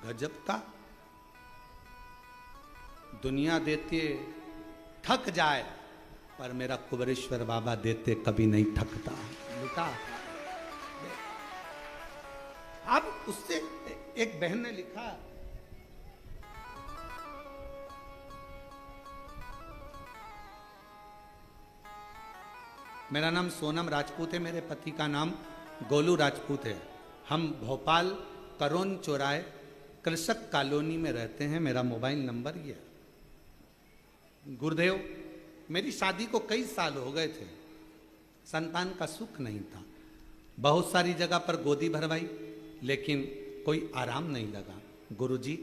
गजब का। दुनिया देते थक जाए, पर मेरा कुबेरेश्वर बाबा देते कभी नहीं थकता। लुटा। अब उससे एक बहन ने लिखा, मेरा नाम सोनम राजपूत है, मेरे पति का नाम गोलू राजपूत है, हम भोपाल करोन चौराहे कृषक कॉलोनी में रहते हैं, मेरा मोबाइल नंबर ये है। गुरुदेव, मेरी शादी को कई साल हो गए थे, संतान का सुख नहीं था, बहुत सारी जगह पर गोदी भरवाई, लेकिन कोई आराम नहीं लगा। गुरुजी,